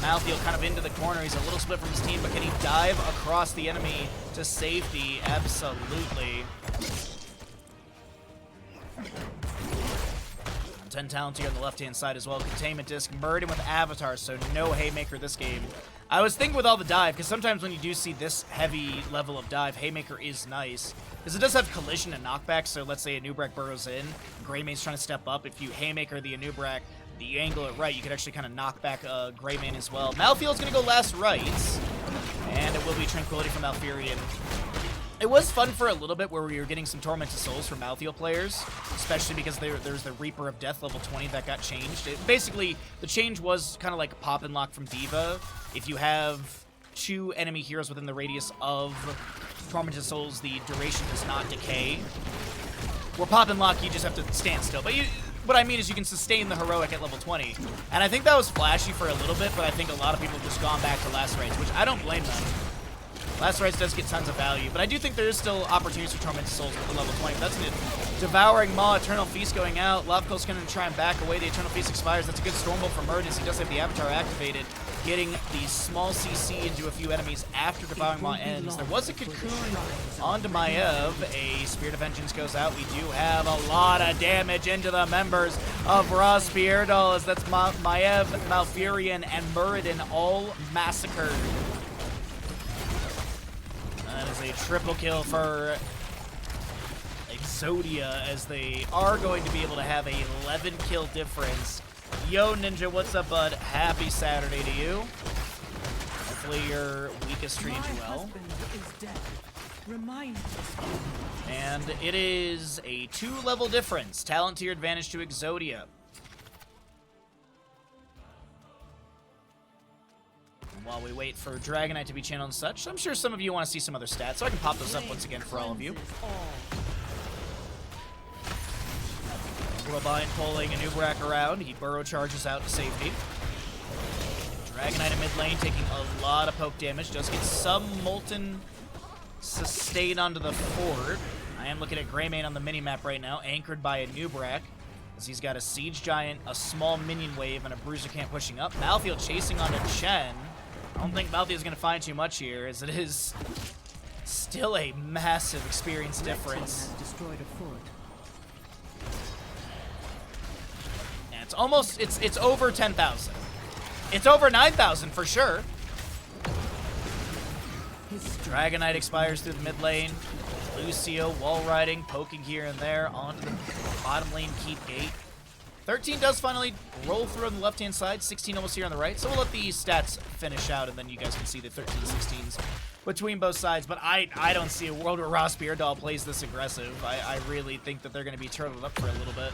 Malthael kind of into the corner. He's a little split from his team, but can he dive across the enemy to safety? Absolutely. 10 talent here on the left-hand side as well. Containment Disc, Muradin with Avatar, so no Haymaker this game. I was thinking with all the dive, because sometimes when you do see this heavy level of dive, Haymaker is nice. Because it does have collision and knockback, so let's say Anubrak burrows in, Greymane's trying to step up. If you Haymaker the Anubrak, the angle it right, you could actually kind of knock back Greymane as well. Malthael's going to go last rights, and it will be Tranquility from Malfurion. It was fun for a little bit where we were getting some Tormented Souls from Malthael players, especially because there's the Reaper of Death level 20 that got changed. Basically, the change was kind of like pop and lock from Diva. If you have 2 enemy heroes within the radius of Tormented Souls, the duration does not decay. Where pop and lock, you just have to stand still. But what I mean is you can sustain the heroic at level 20. And I think that was flashy for a little bit, but I think a lot of people have just gone back to Last Rites, which I don't blame them. Last Rites does get tons of value, but I do think there is still opportunities for Tormented Souls with the level 20. But that's it. Devouring Maw, Eternal Feast going out. Loveco's going to try and back away. The Eternal Feast expires. That's a good Stormbolt for Murdis. He does have the Avatar activated, getting the small CC into a few enemies after Devouring Maw ends. There was a Cocoon onto Medivh. A Spirit of Vengeance goes out. We do have a lot of damage into the members of RossPierrDoll, as that's Medivh, Malfurion, and Muradin all massacred. That is a triple kill for Exodia, as they are going to be able to have a 11-kill difference. Yo, Ninja, what's up, bud? Happy Saturday to you. Hopefully your week is treating you well. And it is a 2-level difference. Talent tier advantage to Exodia. While we wait for Dragon Knight to be channeled and such, I'm sure some of you want to see some other stats, so I can pop those up once again for all of you. Robine pulling Anubrak around. He burrow charges out to safety. Dragon Knight in mid lane taking a lot of poke damage. Does get some Molten sustain onto the fort. I am looking at Greymane on the minimap right now, anchored by Anubrak, as he's got a Siege Giant, a small minion wave, and a Bruiser Camp pushing up. Malthael chasing onto Chen. I don't think Malthael is going to find too much here, as it is still a massive experience difference. And it's almost, it's over 10,000. It's over 9,000 for sure. Dragon Knight expires through the mid lane. Lucio wall riding, poking here and there onto the bottom lane keep gate. 13 does finally roll through on the left-hand side, 16 almost here on the right. So we'll let the stats finish out, and then you guys can see the 13 to 16s between both sides. But I don't see a world where RossPierrDoll plays this aggressive. I really think that they're going to be turtled up for a little bit.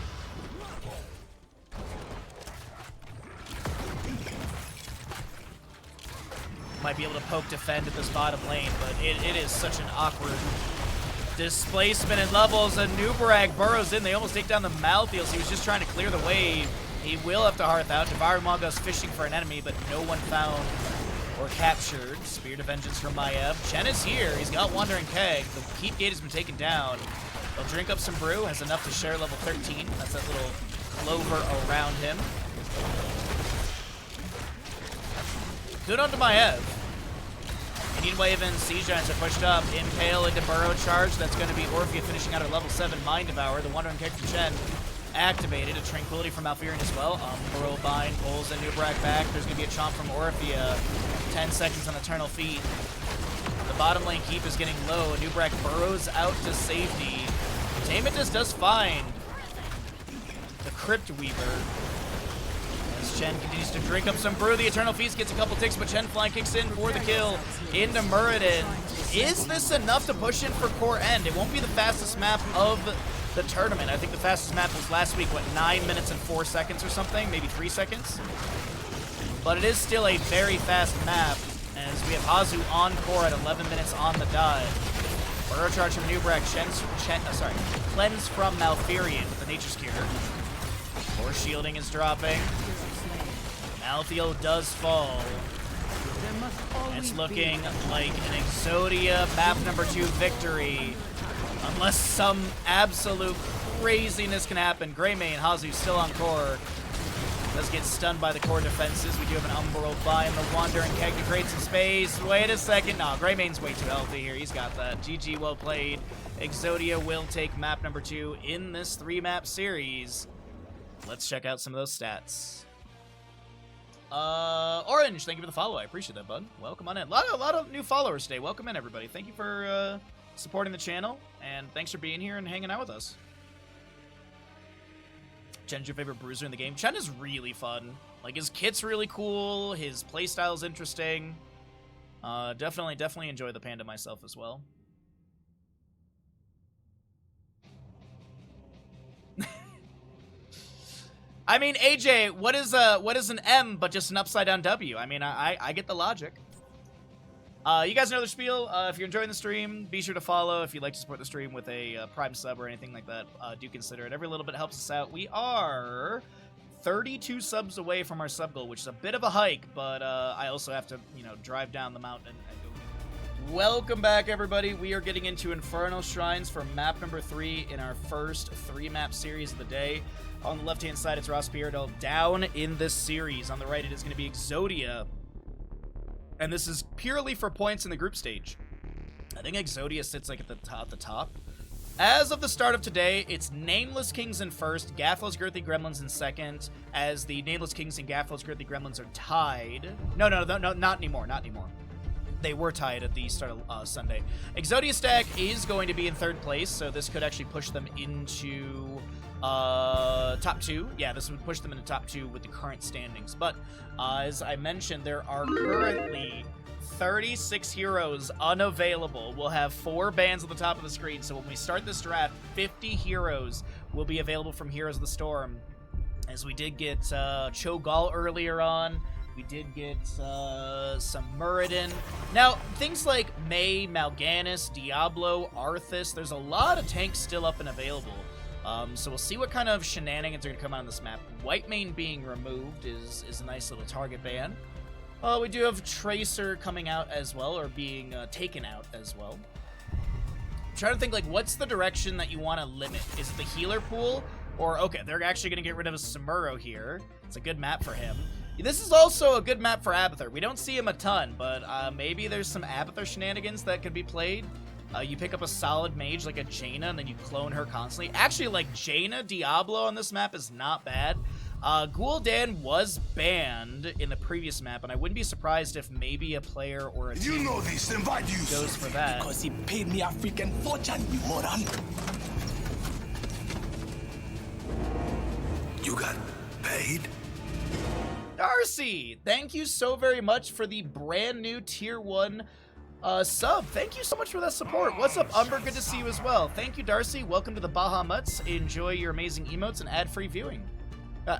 Might be able to poke defend at this bottom lane, but it is such an awkward displacement and levels. Anubrak burrows in. They almost take down the Malthael. He was just trying to clear the wave. He will have to hearth out. Devouring Maw goes fishing for an enemy, but no one found or captured. Spirit of Vengeance from Medivh. Chen is here. He's got Wandering Keg. The keep gate has been taken down. He'll drink up some brew. Has enough to share level 13. That's that little clover around him. Good on to Medivh. Minion Wave and Siege Giants are pushed up. Impale into Burrow Charge. That's going to be Orphea finishing out at level 7. Mind Devour. The Wandering Keg from Chen activated. A Tranquility from Malfurion as well. Umbral pulls a Nubrak back. There's going to be a Chomp from Orphea. 10 seconds on Eternal Feet. The bottom lane keep is getting low. Nubrak burrows out to safety. Tametus does find the Crypt Weaver. As Chen continues to drink up some brew, the Eternal Feast gets a couple ticks, but Chen Flying kicks in for the kill into Muradin. Is this enough to push in for Core End? It won't be the fastest map of the tournament. I think the fastest map was last week, what, 9 minutes and 4 seconds or something? Maybe 3 seconds? But it is still a very fast map, as we have Hazu on core at 11 minutes on the dot. Burrow charge from Nubrak, Cleanse from Malfurion with the Nature's Cure. Force shielding is dropping. Malthael does fall. It's looking like an Exodia map number 2 victory. Unless some absolute craziness can happen. Greymane, Hazu still on core. Does get stunned by the core defenses. We do have an Umbral buy in the Wander and Keg to create some space. Wait a second. No, Greymane's way too healthy here. He's got that. GG, well played. Exodia will take map number 2 in this 3-map series. Let's check out some of those stats. Orange, thank you for the follow. I appreciate that, bud. Welcome on in. A lot of new followers today. Welcome in, everybody. Thank you for supporting the channel, and thanks for being here and hanging out with us. Chen's your favorite bruiser in the game? Chen is really fun. Like, his kit's really cool. His playstyle's interesting. Definitely enjoy the Panda myself as well. I mean, AJ, what is an M but just an upside down W? I mean, I get the logic. You guys know the spiel. If you're enjoying the stream, be sure to follow. If you'd like to support the stream with a Prime sub or anything like that, do consider it. Every little bit helps us out. We are 32 subs away from our sub goal, which is a bit of a hike, but I also have to, drive down the mountain and go. Welcome back, everybody. We are getting into Infernal Shrines for map number 3 in our first 3-map series of the day. On the left-hand side, it's RossPierrDoll down in this series. On the right, it is going to be Exodia. And this is purely for points in the group stage. I think Exodia sits like at the top. As of the start of today, it's Nameless Kings in first, Gafflo's Girthy Gremlins in second, as the Nameless Kings and Gafflo's Girthy Gremlins are tied. No, not anymore, They were tied at the start of Sunday. Exodia stack is going to be in third place, so this could actually push them into top 2. Yeah, this would push them into top 2 with the current standings. But as I mentioned, there are currently 36 heroes unavailable. We'll have 4 bans at the top of the screen. So when we start this draft, 50 heroes will be available from Heroes of the Storm. As we did get Cho'Gall earlier on. We did get some Muradin. Now, things like Mei, Mal'Ganis, Diablo, Arthas, there's a lot of tanks still up and available. So we'll see what kind of shenanigans are going to come out on this map. Whitemane being removed is a nice little target ban. We do have Tracer coming out as well, or being taken out as well. I'm trying to think, like, what's the direction that you want to limit? Is it the healer pool? Or, okay, they're actually going to get rid of a Samuro here. It's a good map for him. This is also a good map for Abathur. We don't see him a ton, but maybe there's some Abathur shenanigans that could be played. You pick up a solid mage like a Jaina, and then you clone her constantly. Actually, like, Jaina Diablo on this map is not bad. Gul'dan was banned in the previous map, and I wouldn't be surprised if maybe a player or a team this, then why do you goes for that. Because he paid me a freaking fortune, you moron. You got paid? Darcy, thank you so very much for the brand new tier 1 sub. Thank you so much for that support. What's up, Umber? Good to see you as well. Thank you, Darcy. Welcome to the Bahamuts. Enjoy your amazing emotes and ad-free viewing.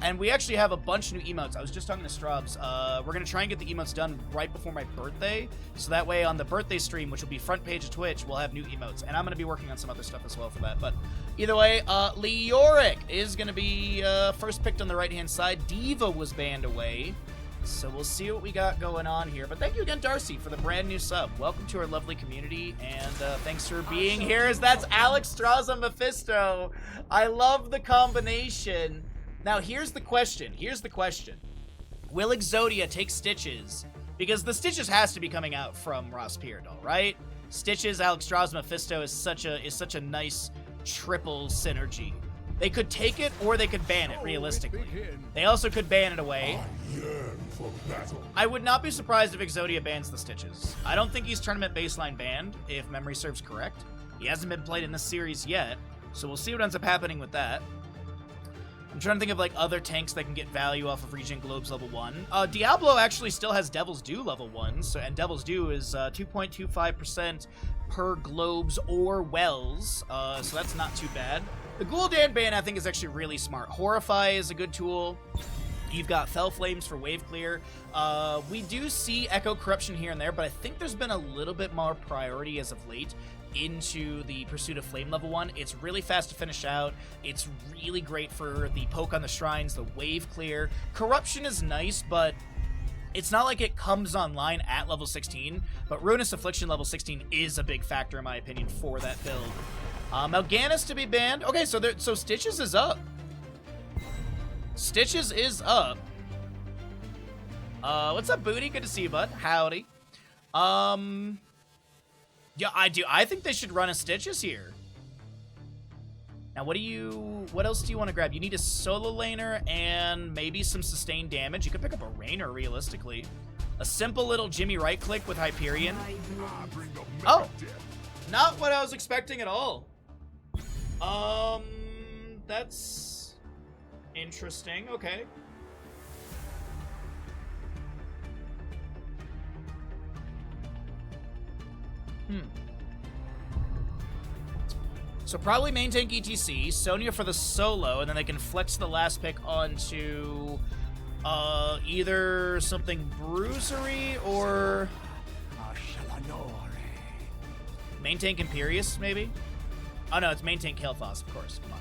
And we actually have a bunch of new emotes. I was just talking to Strobs. We're going to try and get the emotes done right before my birthday. So that way on the birthday stream, which will be front page of Twitch, we'll have new emotes. And I'm going to be working on some other stuff as well for that. But either way, Leoric is going to be first picked on the right-hand side. Diva was banned away. So we'll see what we got going on here. But thank you again, Darcy, for the brand new sub. Welcome to our lovely community, and thanks for being here. As that's Alex Straza Mephisto. I love the combination. Now, here's the question. Will Exodia take Stitches? Because the Stitches has to be coming out from RossPierrDoll, right? Stitches, Alex Straza Mephisto is such a nice triple synergy. They could take it or they could ban it, realistically. They also could ban it away. I would not be surprised if Exodia bans the Stitches. I don't think he's tournament baseline banned, if memory serves correct. He hasn't been played in this series yet, so we'll see what ends up happening with that. I'm trying to think of like other tanks that can get value off of Regen Globes level 1. Diablo actually still has Devil's Due level 1, so, and Devil's Due is 2.25% per globes or wells, so that's not too bad. The Gul'dan ban I think is actually really smart. Horrify is a good tool. You've got Fell Flames for wave clear. We do see Echo Corruption here and there, but I think there's been a little bit more priority as of late into the Pursuit of Flame level 1. It's really fast to finish out. It's really great for the poke on the shrines, the wave clear. Corruption is nice, but it's not like it comes online at level 16, but Ruinous Affliction level 16 is a big factor, in my opinion, for that build. Mal'Ganis to be banned. Okay, so Stitches is up. Stitches is up. What's up, Booty? Good to see you, bud. Howdy. Yeah, I think they should run a Stitches here. Now, what else do you want to grab? You need a solo laner and maybe some sustained damage. You could pick up a Rainer, realistically. A simple little Jimmy right-click with Hyperion. Oh, not what I was expecting at all. That's interesting. Okay. So probably main tank ETC, Sonya for the solo, and then they can flex the last pick onto either something bruisery or main tank Imperius, maybe? Oh no, it's main tank Kael'thas, of course. Come on.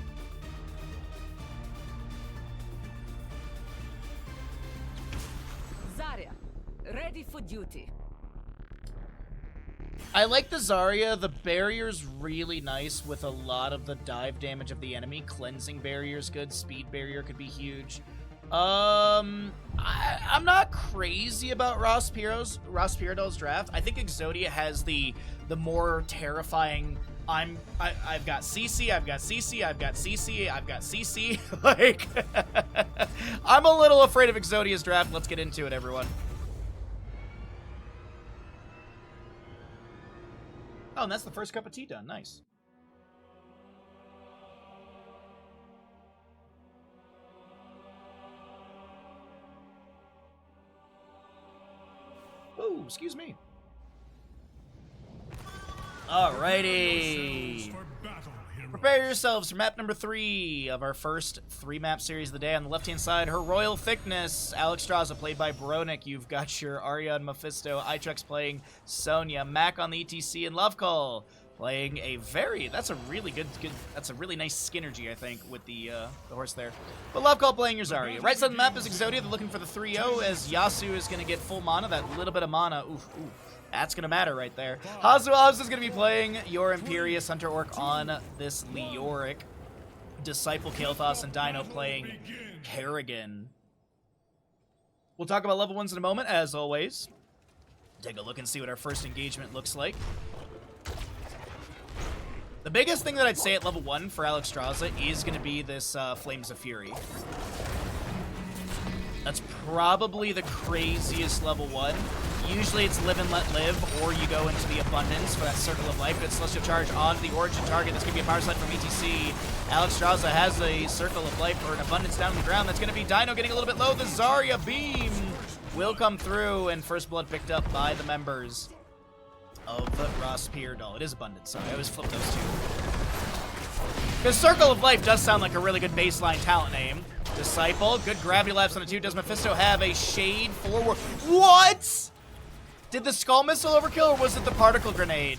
Zarya, ready for duty. I like the Zarya. The barrier's really nice with a lot of the dive damage of the enemy. Cleansing barrier's good. Speed barrier could be huge. I'm not crazy about RossPierrDoll's draft. I think Exodia has the more terrifying. I've got CC, I've got CC, I've got CC, I've got CC. Like, I'm a little afraid of Exodia's draft. Let's get into it, everyone. Oh, and that's the first cup of tea done. Nice. Oh, excuse me. Alrighty. Prepare yourselves for map number 3 of our first 3-map series of the day. On the left-hand side, Her Royal Thickness. Alexstrasza played by Bronick. You've got your Arya and Mephisto. Itrex playing Sonya. Mac on the ETC and Lovecall playing a that's a really good, that's a really nice synergy, I think, with the horse there. But Lovecall playing your Zarya. Right side of the map is Exodia. They're looking for the 3-0 as Yasuo is going to get full mana. That little bit of mana. Oof, oof. That's going to matter right there. Hanzo is going to be playing your Imperius Hunter Orc on this Leoric. Disciple Kael'thas and Dino playing Kerrigan. We'll talk about level 1s in a moment, as always. Take a look and see what our first engagement looks like. The biggest thing that I'd say at level 1 for Alexstrasza is going to be this Flames of Fury. That's probably the craziest level 1. Usually it's live and let live, or you go into the abundance for that Circle of Life. It's Celestial Charge onto the origin target. That's going to be a power slide from ETC. Alexstrasza has a Circle of Life or an abundance down on the ground. That's going to be Dino getting a little bit low. The Zarya beam will come through, and first blood picked up by the members of RossPierrDoll. It is abundance, sorry. I always flip those two. Because Circle of Life does sound like a really good baseline talent name. Disciple, good gravity lapse on a 2. Does Mephisto have a shade forward? What? Did the Skull Missile overkill, or was it the Particle Grenade?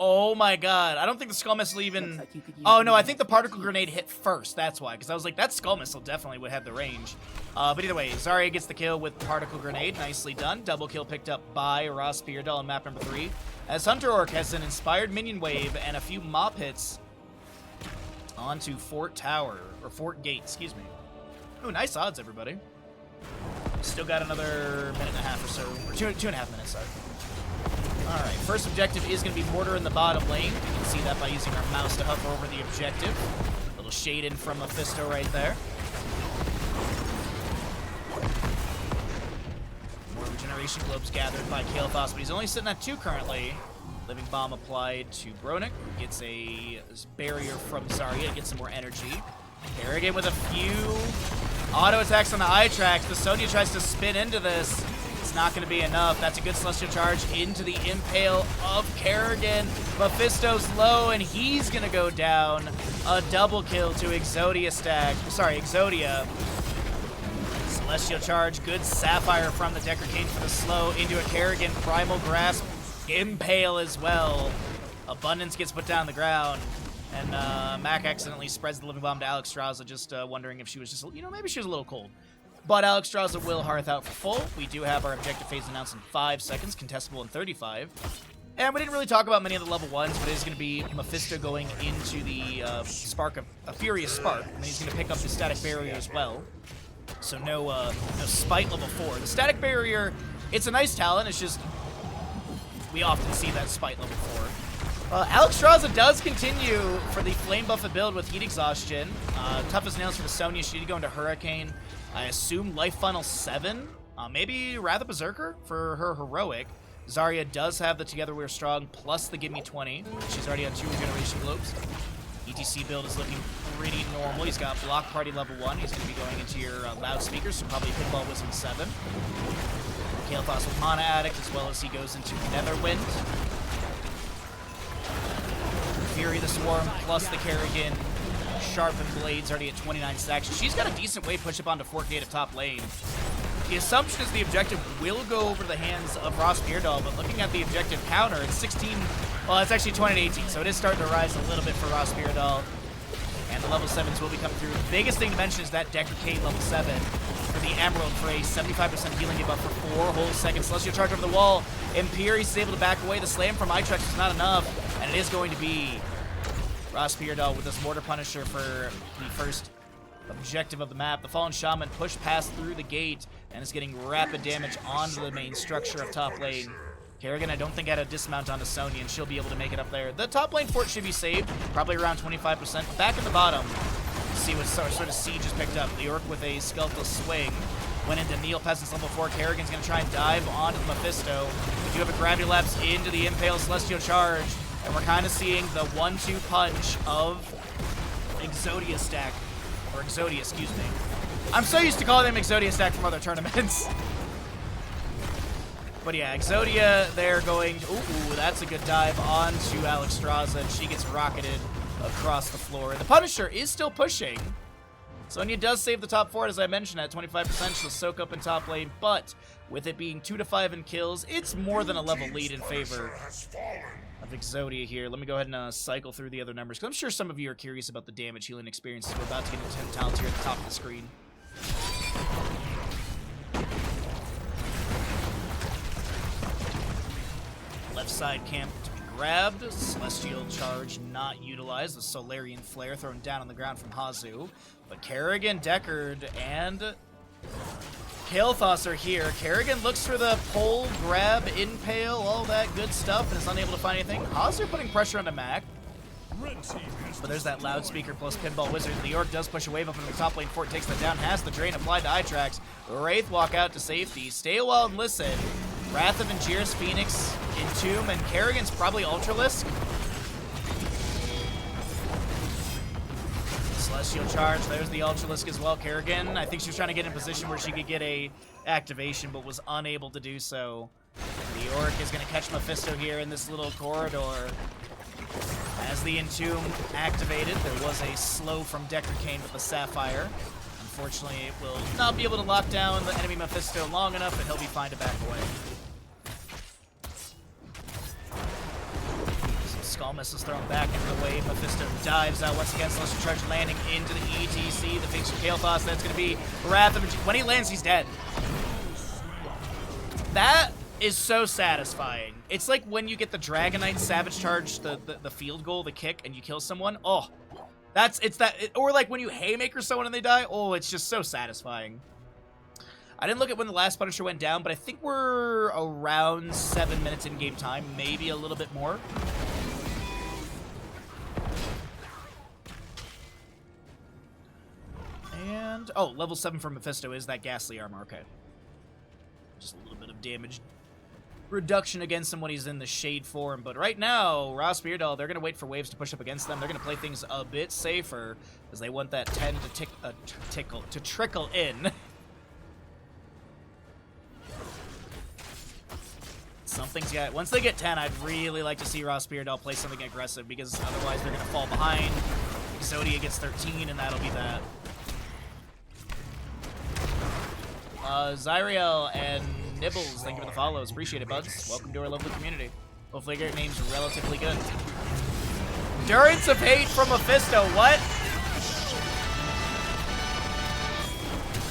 Oh my god. I don't think the Skull Missile even... Oh no, I think the Particle Grenade hit first. That's why. Because I was like, that Skull Missile definitely would have the range. But either way, Zarya gets the kill with Particle Grenade. Nicely done. Double kill picked up by RossPierrDoll on map number 3. As Hunter Orc has an Inspired Minion Wave and a few mop hits onto Fort Tower. Or Fort Gate, excuse me. Ooh, nice odds, everybody. Still got another minute and a half or so. Or two and a half minutes, sorry. Alright, first objective is going to be Mortar in the bottom lane. You can see that by using our mouse to hover over the objective. A Little shade in from Mephisto right there. More regeneration globes gathered by Kael'thas, but he's only sitting at 2 currently. Living Bomb applied to Bronick, who gets a barrier from Zarya to get some more energy. Kerrigan with a few auto attacks on the eye tracks. The Sonya tries to spin into this. It's not going to be enough. That's a good Celestial Charge into the Impale of Kerrigan. Mephisto's low, and he's going to go down. A double kill to Exodia stack. Sorry, Exodia. Celestial Charge, good Sapphire from the Decker Cane for the slow into a Kerrigan. Primal Grasp, Impale as well. Abundance gets put down the ground. And Mac accidentally spreads the Living Bomb to Alexstrasza, just wondering if she was just, maybe she was a little cold. But Alexstrasza will hearth out for full. We do have our objective phase announced in 5 seconds, contestable in 35. And we didn't really talk about many of the level 1s, but it is going to be Mephisto going into the Spark of a Furious Spark. And then he's going to pick up the Static Barrier as well. So no Spite level 4. The Static Barrier, it's a nice talent, it's just we often see that Spite level 4. Alexstrasza does continue for the Flame Buffet build with Heat Exhaustion. Toughest Nails for the Sonya. She need to go into Hurricane. I assume Life Funnel 7. Maybe Wrath of Berserker for her Heroic. Zarya does have the Together We're Strong plus the Gimme 20. She's already on 2 regeneration globes. ETC build is looking pretty normal. He's got Block Party level 1. He's going to be going into your loudspeakers, so probably Pinball Wisdom 7. Kael'thas with Mana Addict, as well as he goes into Netherwind. Fury the Swarm plus the Kerrigan. Sharpened Blades already at 29 stacks. She's got a decent way push up onto 4K to top lane. The assumption is the objective will go over the hands of RossPierrDoll, but looking at the objective counter, it's 16, well, it's actually 20 to 18, so it is starting to rise a little bit for RossPierrDoll. And the level 7s will be coming through. The biggest thing to mention is that Decker K level 7 for the Emerald phrase, 75% healing debuff for 4 whole seconds. Celestial Charge over the wall. Imperius is able to back away. The slam from Itrex is not enough, and it is going to be RossPierrDoll with this Mortar Punisher for the first objective of the map. The Fallen Shaman pushed past through the gate and is getting rapid damage onto the main structure of top lane. Kerrigan, I don't think, had a dismount onto Sonya, and she'll be able to make it up there. The top lane fort should be saved, probably around 25%. Back in the bottom, see what sort of siege is picked up. The Orc with a Skeletal Swing went into Neopescence level 4. Kerrigan's going to try and dive onto the Mephisto. We do have a Gravity Lapse into the Impale Celestial Charge, and we're kind of seeing the 1-2 punch of Exodia stack. Or Exodia, excuse me. I'm so used to calling them Exodia stack from other tournaments. But yeah, Exodia, they're going... Ooh, that's a good dive onto Alexstrasza, and she gets rocketed across the floor. The Punisher is still pushing. Sonya does save the top fort, as I mentioned, at 25%. She'll soak up in top lane, but with it being 2 to 5 in kills, it's more than a level lead in favor of Exodia here. Let me go ahead and cycle through the other numbers, because I'm sure some of you are curious about the damage healing experiences. We're about to get into 10 talents here at the top of the screen. Left side camp to be grabbed. Celestial Charge not utilized. The Solarian Flare thrown down on the ground from Hanzo. But Kerrigan, Deckard, and Kael'thas are here. Kerrigan looks for the pole, grab, impale, all that good stuff, and is unable to find anything. Hanzo putting pressure onto Mac. But there's that loudspeaker plus Pinball Wizard. The Orc does push a wave up into the top lane. Fort takes that down. Has the drain applied to Itrex. Wraith walk out to safety. Stay a while and listen. Wrath of Angiris, Phoenix, Entomb, and Kerrigan's probably Ultralisk. Celestial Charge, there's the Ultralisk as well. Kerrigan, I think she was trying to get in a position where she could get a activation, but was unable to do so. The Orc is going to catch Mephisto here in this little corridor. As the Entomb activated, there was a slow from Decker Kane with the Sapphire. Unfortunately, it will not be able to lock down the enemy Mephisto long enough, and he'll be fine to back away. Some Skull Missiles thrown back into the wave. Mephisto dives out once again. Celestial Charge landing into the ETC. The fix for Kael'thas. That's going to be Wrath of... When he lands, he's dead. That is so satisfying. It's like when you get the Dragonite Savage Charge, the field goal, the kick, and you kill someone. Oh, or like when you haymaker someone and they die. Oh, it's just so satisfying. I didn't look at when the last Punisher went down, but I think we're around 7 minutes in game time, maybe a little bit more. Oh, level 7 for Mephisto is that ghastly armor. Okay. Just a little bit of damage reduction against him when he's in the shade form. But right now, RossPierrDoll, they're going to wait for waves to push up against them. They're going to play things a bit safer because they want that 10 to trickle in. Something's got... Once they get 10, I'd really like to see RossPierrDoll play something aggressive because otherwise they're going to fall behind. Exodia gets 13, and that'll be that. Zyriel and Nibbles, thank you for the follows. Appreciate it, buds. Welcome to our lovely community. Hopefully your name's relatively good. Endurance of Hate from Mephisto. What?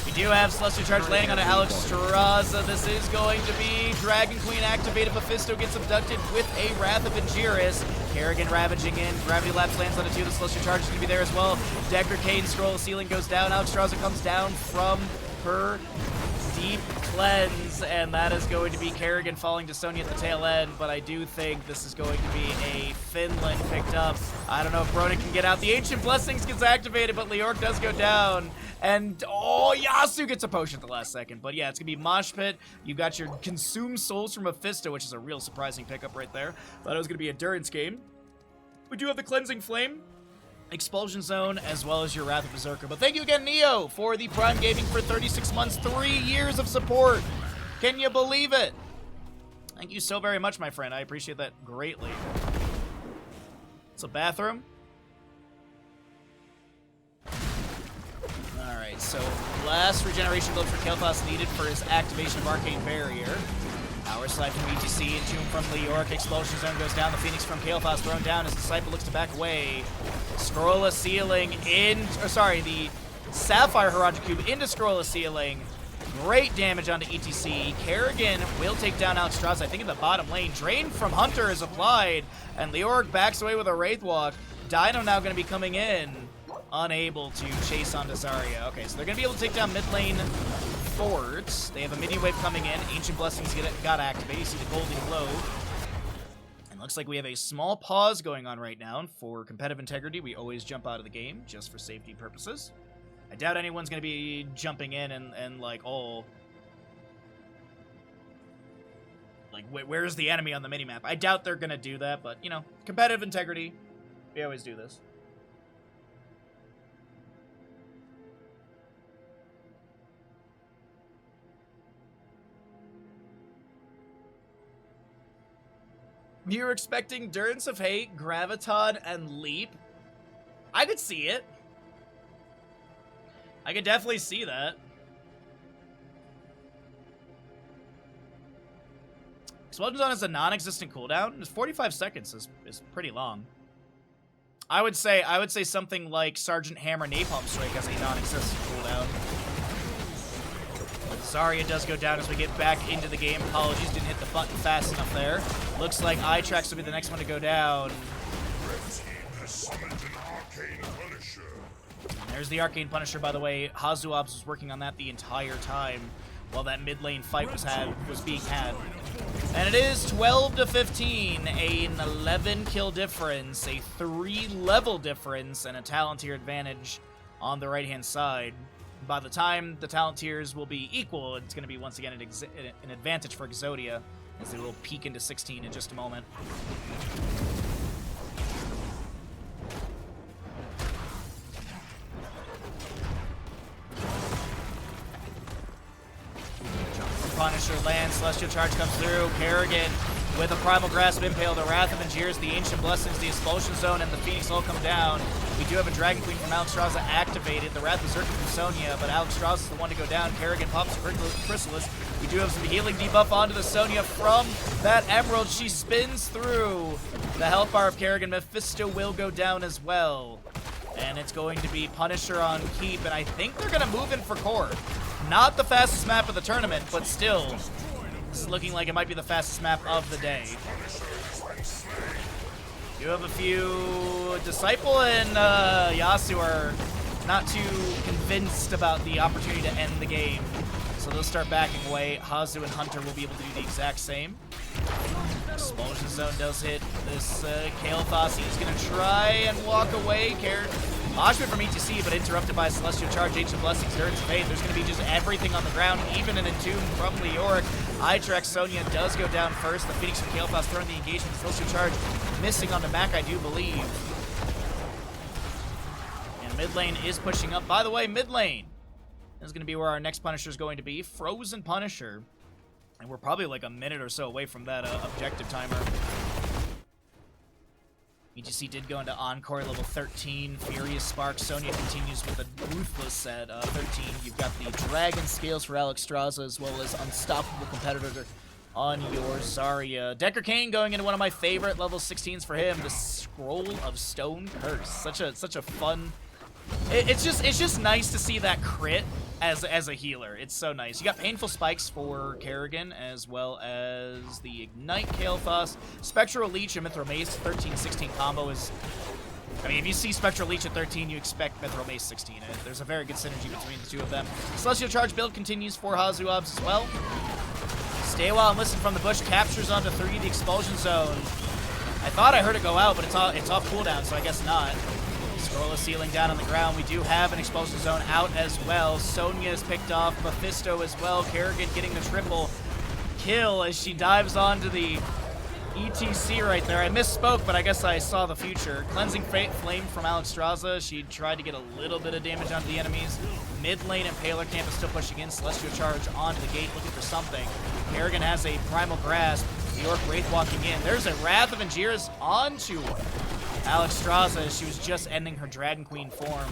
We do have Celestial Charge landing on Alexstrasza. This is going to be Dragon Queen activated. Mephisto gets abducted with a Wrath of Angiris. Kerrigan ravaging in. Gravity Lapse lands on it too. The Celestial Charge is going to be there as well. Decker Kane scroll ceiling goes down. Alexstrasza comes down from her deep cleanse, and that is going to be Kerrigan falling to Sonya at the tail end, but I do think this is going to be a Finland picked up. I don't know if Broden can get out. The Ancient Blessings gets activated, but Leorc does go down, and oh, Yasu gets a potion at the last second. But yeah, it's going to be Mosh Pit. You've got your Consume Souls from Mephisto, which is a real surprising pickup right there. Thought it was going to be a Endurance game. We do have the Cleansing Flame, Expulsion Zone, as well as your Wrath of Berserker. But thank you again, Neo, for the Prime Gaming for 36 months, 3 years of support. Can you believe it? Thank you so very much, my friend. I appreciate that greatly. It's a bathroom. Alright, so last regeneration build for Kael'thas needed for his activation of Arcane Barrier. Power Slide from ETC, Entomb from Leorc, Expulsion Zone goes down, the Phoenix from Kael'thas thrown down as Disciple looks to back away. Scroll of Ceiling the Sapphire Horadric Cube into Scroll of Ceiling. Great damage onto ETC. Kerrigan will take down Alexstrasza, I think in the bottom lane. Drain from Hunter is applied, and Leorc backs away with a Wraith Walk. Dino now going to be coming in, unable to chase onto Zarya. Okay, so they're going to be able to take down mid lane forts. They have a mini wave coming in. Ancient Blessings got activated. You see the Golden Glow. And looks like we have a small pause going on right now. For competitive integrity, we always jump out of the game just for safety purposes. I doubt anyone's going to be jumping in and like, oh, like, where's the enemy on the minimap? I doubt they're going to do that, but, you know, competitive integrity, we always do this. You're expecting Endurance of Hate, Graviton, and Leap? I could see it. I could definitely see that. Explosion Zone has a non-existent cooldown. It's 45 seconds is pretty long. I would say something like Sergeant Hammer Napalm Strike has a non-existent cooldown. Zarya does go down as we get back into the game. Apologies, didn't hit the button fast enough there. Looks like Itrax will be the next one to go down. There's the Arcane Punisher, by the way. Hazuobs was working on that the entire time while that mid lane fight was being had. And it is 12-15, an 11 kill difference, a 3 level difference, and a Talontier advantage on the right hand side. By the time the talent tiers will be equal, it's going to be once again an advantage for Exodia as they will peek into 16 in just a moment. Punisher lands, Celestial Charge comes through, Kerrigan with a Primal Grasp Impale, the Wrath of Angiris, the Ancient Blessings, the Expulsion Zone, and the Phoenix all come down. We do have a Dragon Queen from Alexstrasza activated, the Wrath Berserker from Sonya, but Alexstrasza is the one to go down. Kerrigan pops a Chrysalis. We do have some healing debuff onto the Sonya from that Emerald. She spins through the health bar of Kerrigan. Mephisto will go down as well. And it's going to be Punisher on keep, and I think they're going to move in for core. Not the fastest map of the tournament, but still, this is looking like it might be the fastest map of the day. You have a few... Disciple and Yasu are not too convinced about the opportunity to end the game, so they'll start backing away. Hazu and Hunter will be able to do the exact same. Expulsion Zone does hit this Kael'thas. He's going to try and walk away. Moshpit from ETC, but interrupted by Celestial Charge, Ancient Blessings, Endurance of Faith. There's going to be just everything on the ground, even an Entomb from Leoric. Itrex Sonya does go down first. The Phoenix from Kael'thas throwing the engagement. Celestial Charge missing on the Mac, I do believe. And mid lane is pushing up. By the way, mid lane is going to be where our next Punisher is going to be. Frozen Punisher. And we're probably like a minute or so away from that objective timer. EGC did go into Encore level 13. Furious Spark. Sonya continues with a Ruthless at 13. You've got the Dragon Scales for Alex Straza, as well as Unstoppable Competitor on your Zarya. Decker Kane going into one of my favorite level 16s for him, the Scroll of Stone Curse. Such a fun... It's just nice to see that crit as a healer. It's so nice. You got Painful Spikes for Kerrigan, as well as the Ignite Kael'thas. Spectral Leech and Mithril Mace 13-16 combo is... I mean, if you see Spectral Leech at 13, you expect Mithril Mace 16. There's a very good synergy between the two of them. Celestial Charge build continues for Hazuabs as well. Stay a while and listen from the bush. Captures onto 3, the Expulsion Zone. I thought I heard it go out, but it's off cooldown, so I guess not. Scrolla sealing down on the ground. We do have an Expulsion Zone out as well. Sonya is picked off. Mephisto as well. Kerrigan getting the triple kill as she dives onto the ETC right there. I misspoke, but I guess I saw the future. Cleansing Flame from Alex Straza. She tried to get a little bit of damage onto the enemies. Mid lane and Paler Camp is still pushing in. Celestial Charge onto the gate looking for something. Kerrigan has a Primal Grasp. New York Wraith walking in. There's a Wrath of Angiras onto Alex Straza as she was just ending her Dragon Queen form.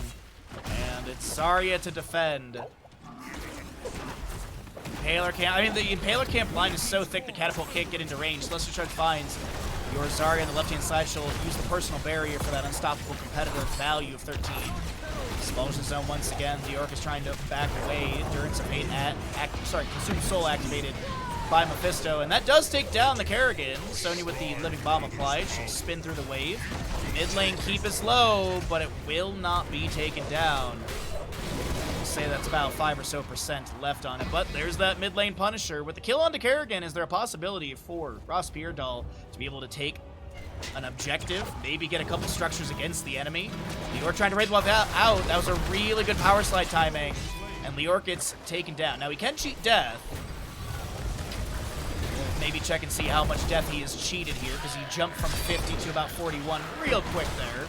And it's Zarya to defend. Paler Camp, I mean, the Paler Camp line is so thick the Catapult can't get into range. Celestial Charge finds your Zarya on the left-hand side. She'll use the Personal Barrier for that Unstoppable Competitor value of 13. Expulsion Zone once again. The Orc is trying to back away. Endurance of Fate Consume Soul activated by Mephisto, and that does take down the Kerrigan. Sonya with the Living Bomb applied. She'll spin through the wave. Mid lane keep is low, but it will not be taken down. We'll say that's about 5% or so left on it, but there's that mid lane Punisher. With the kill onto Kerrigan, is there a possibility for RossPierrDoll to be able to take an objective, maybe get a couple structures against the enemy? Leoric trying to raid the wall out. That was a really good power slide timing, and Leoric gets taken down. Now, he can cheat death. Maybe check and see how much death he has cheated here, because he jumped from 50 to about 41 real quick there.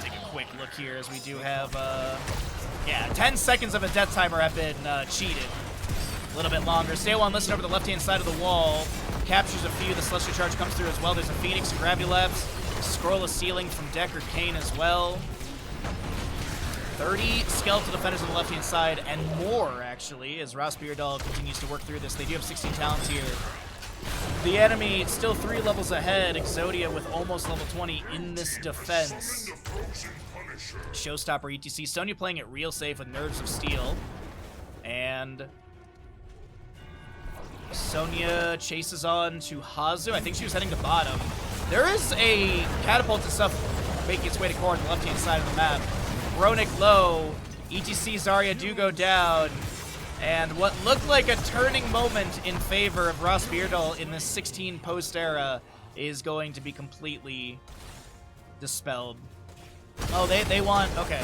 Take a quick look here as we do have, yeah, 10 seconds of a death timer have been cheated. A little bit longer. Stay one, listen over the left-hand side of the wall. Captures a few. The Celestial Charge comes through as well. There's a Phoenix and Gravity Labs. Scroll of Ceiling from Decker Kane as well. 30 skeletal defenders on the left-hand side, and more, actually, as RossPierrDoll continues to work through this. They do have 16 talents here. The enemy still 3 levels ahead. Exodia with almost level 20 in this defense. Showstopper ETC. Sonya playing it real safe with Nerves of Steel. And Sonya chases on to Hanzo. I think she was heading to bottom. There is a catapult and stuff making its way to core on the left-hand side of the map. Ronick low, ETC Zarya do go down, and what looked like a turning moment in favor of RossPierrDoll in this 16 post era is going to be completely dispelled. Oh, they want, okay.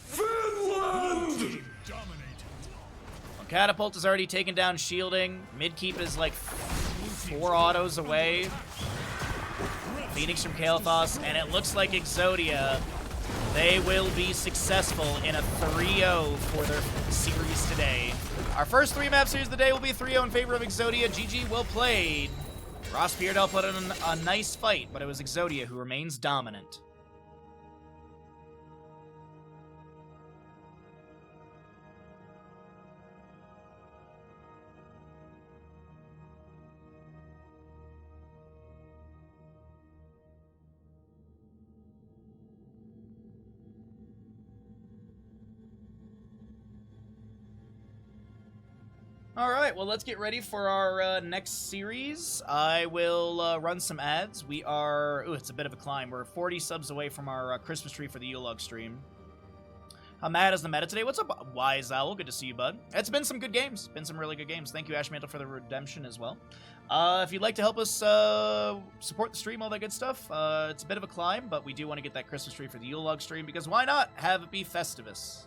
Finland! Well, Catapult is already taken down shielding. Midkeep is like 4 autos away. Phoenix from Kael'thas, and it looks like Exodia, they will be successful in a 3-0 for their series today. Our first 3-map series of the day will be 3-0 in favor of Exodia. GG, well played. RossPierrDoll put in a nice fight, but it was Exodia who remains dominant. Alright, well, let's get ready for our next series. I will run some ads. We are... Ooh, it's a bit of a climb. We're 40 subs away from our Christmas tree for the Yule Log stream. How mad is the meta today? What's up, Wise Owl? Good to see you, bud. It's been some good games. Been some really good games. Thank you, Ashmantle, for the redemption as well. If you'd like to help us support the stream, all that good stuff, it's a bit of a climb, but we do want to get that Christmas tree for the Yule log stream, because why not have it be Festivus?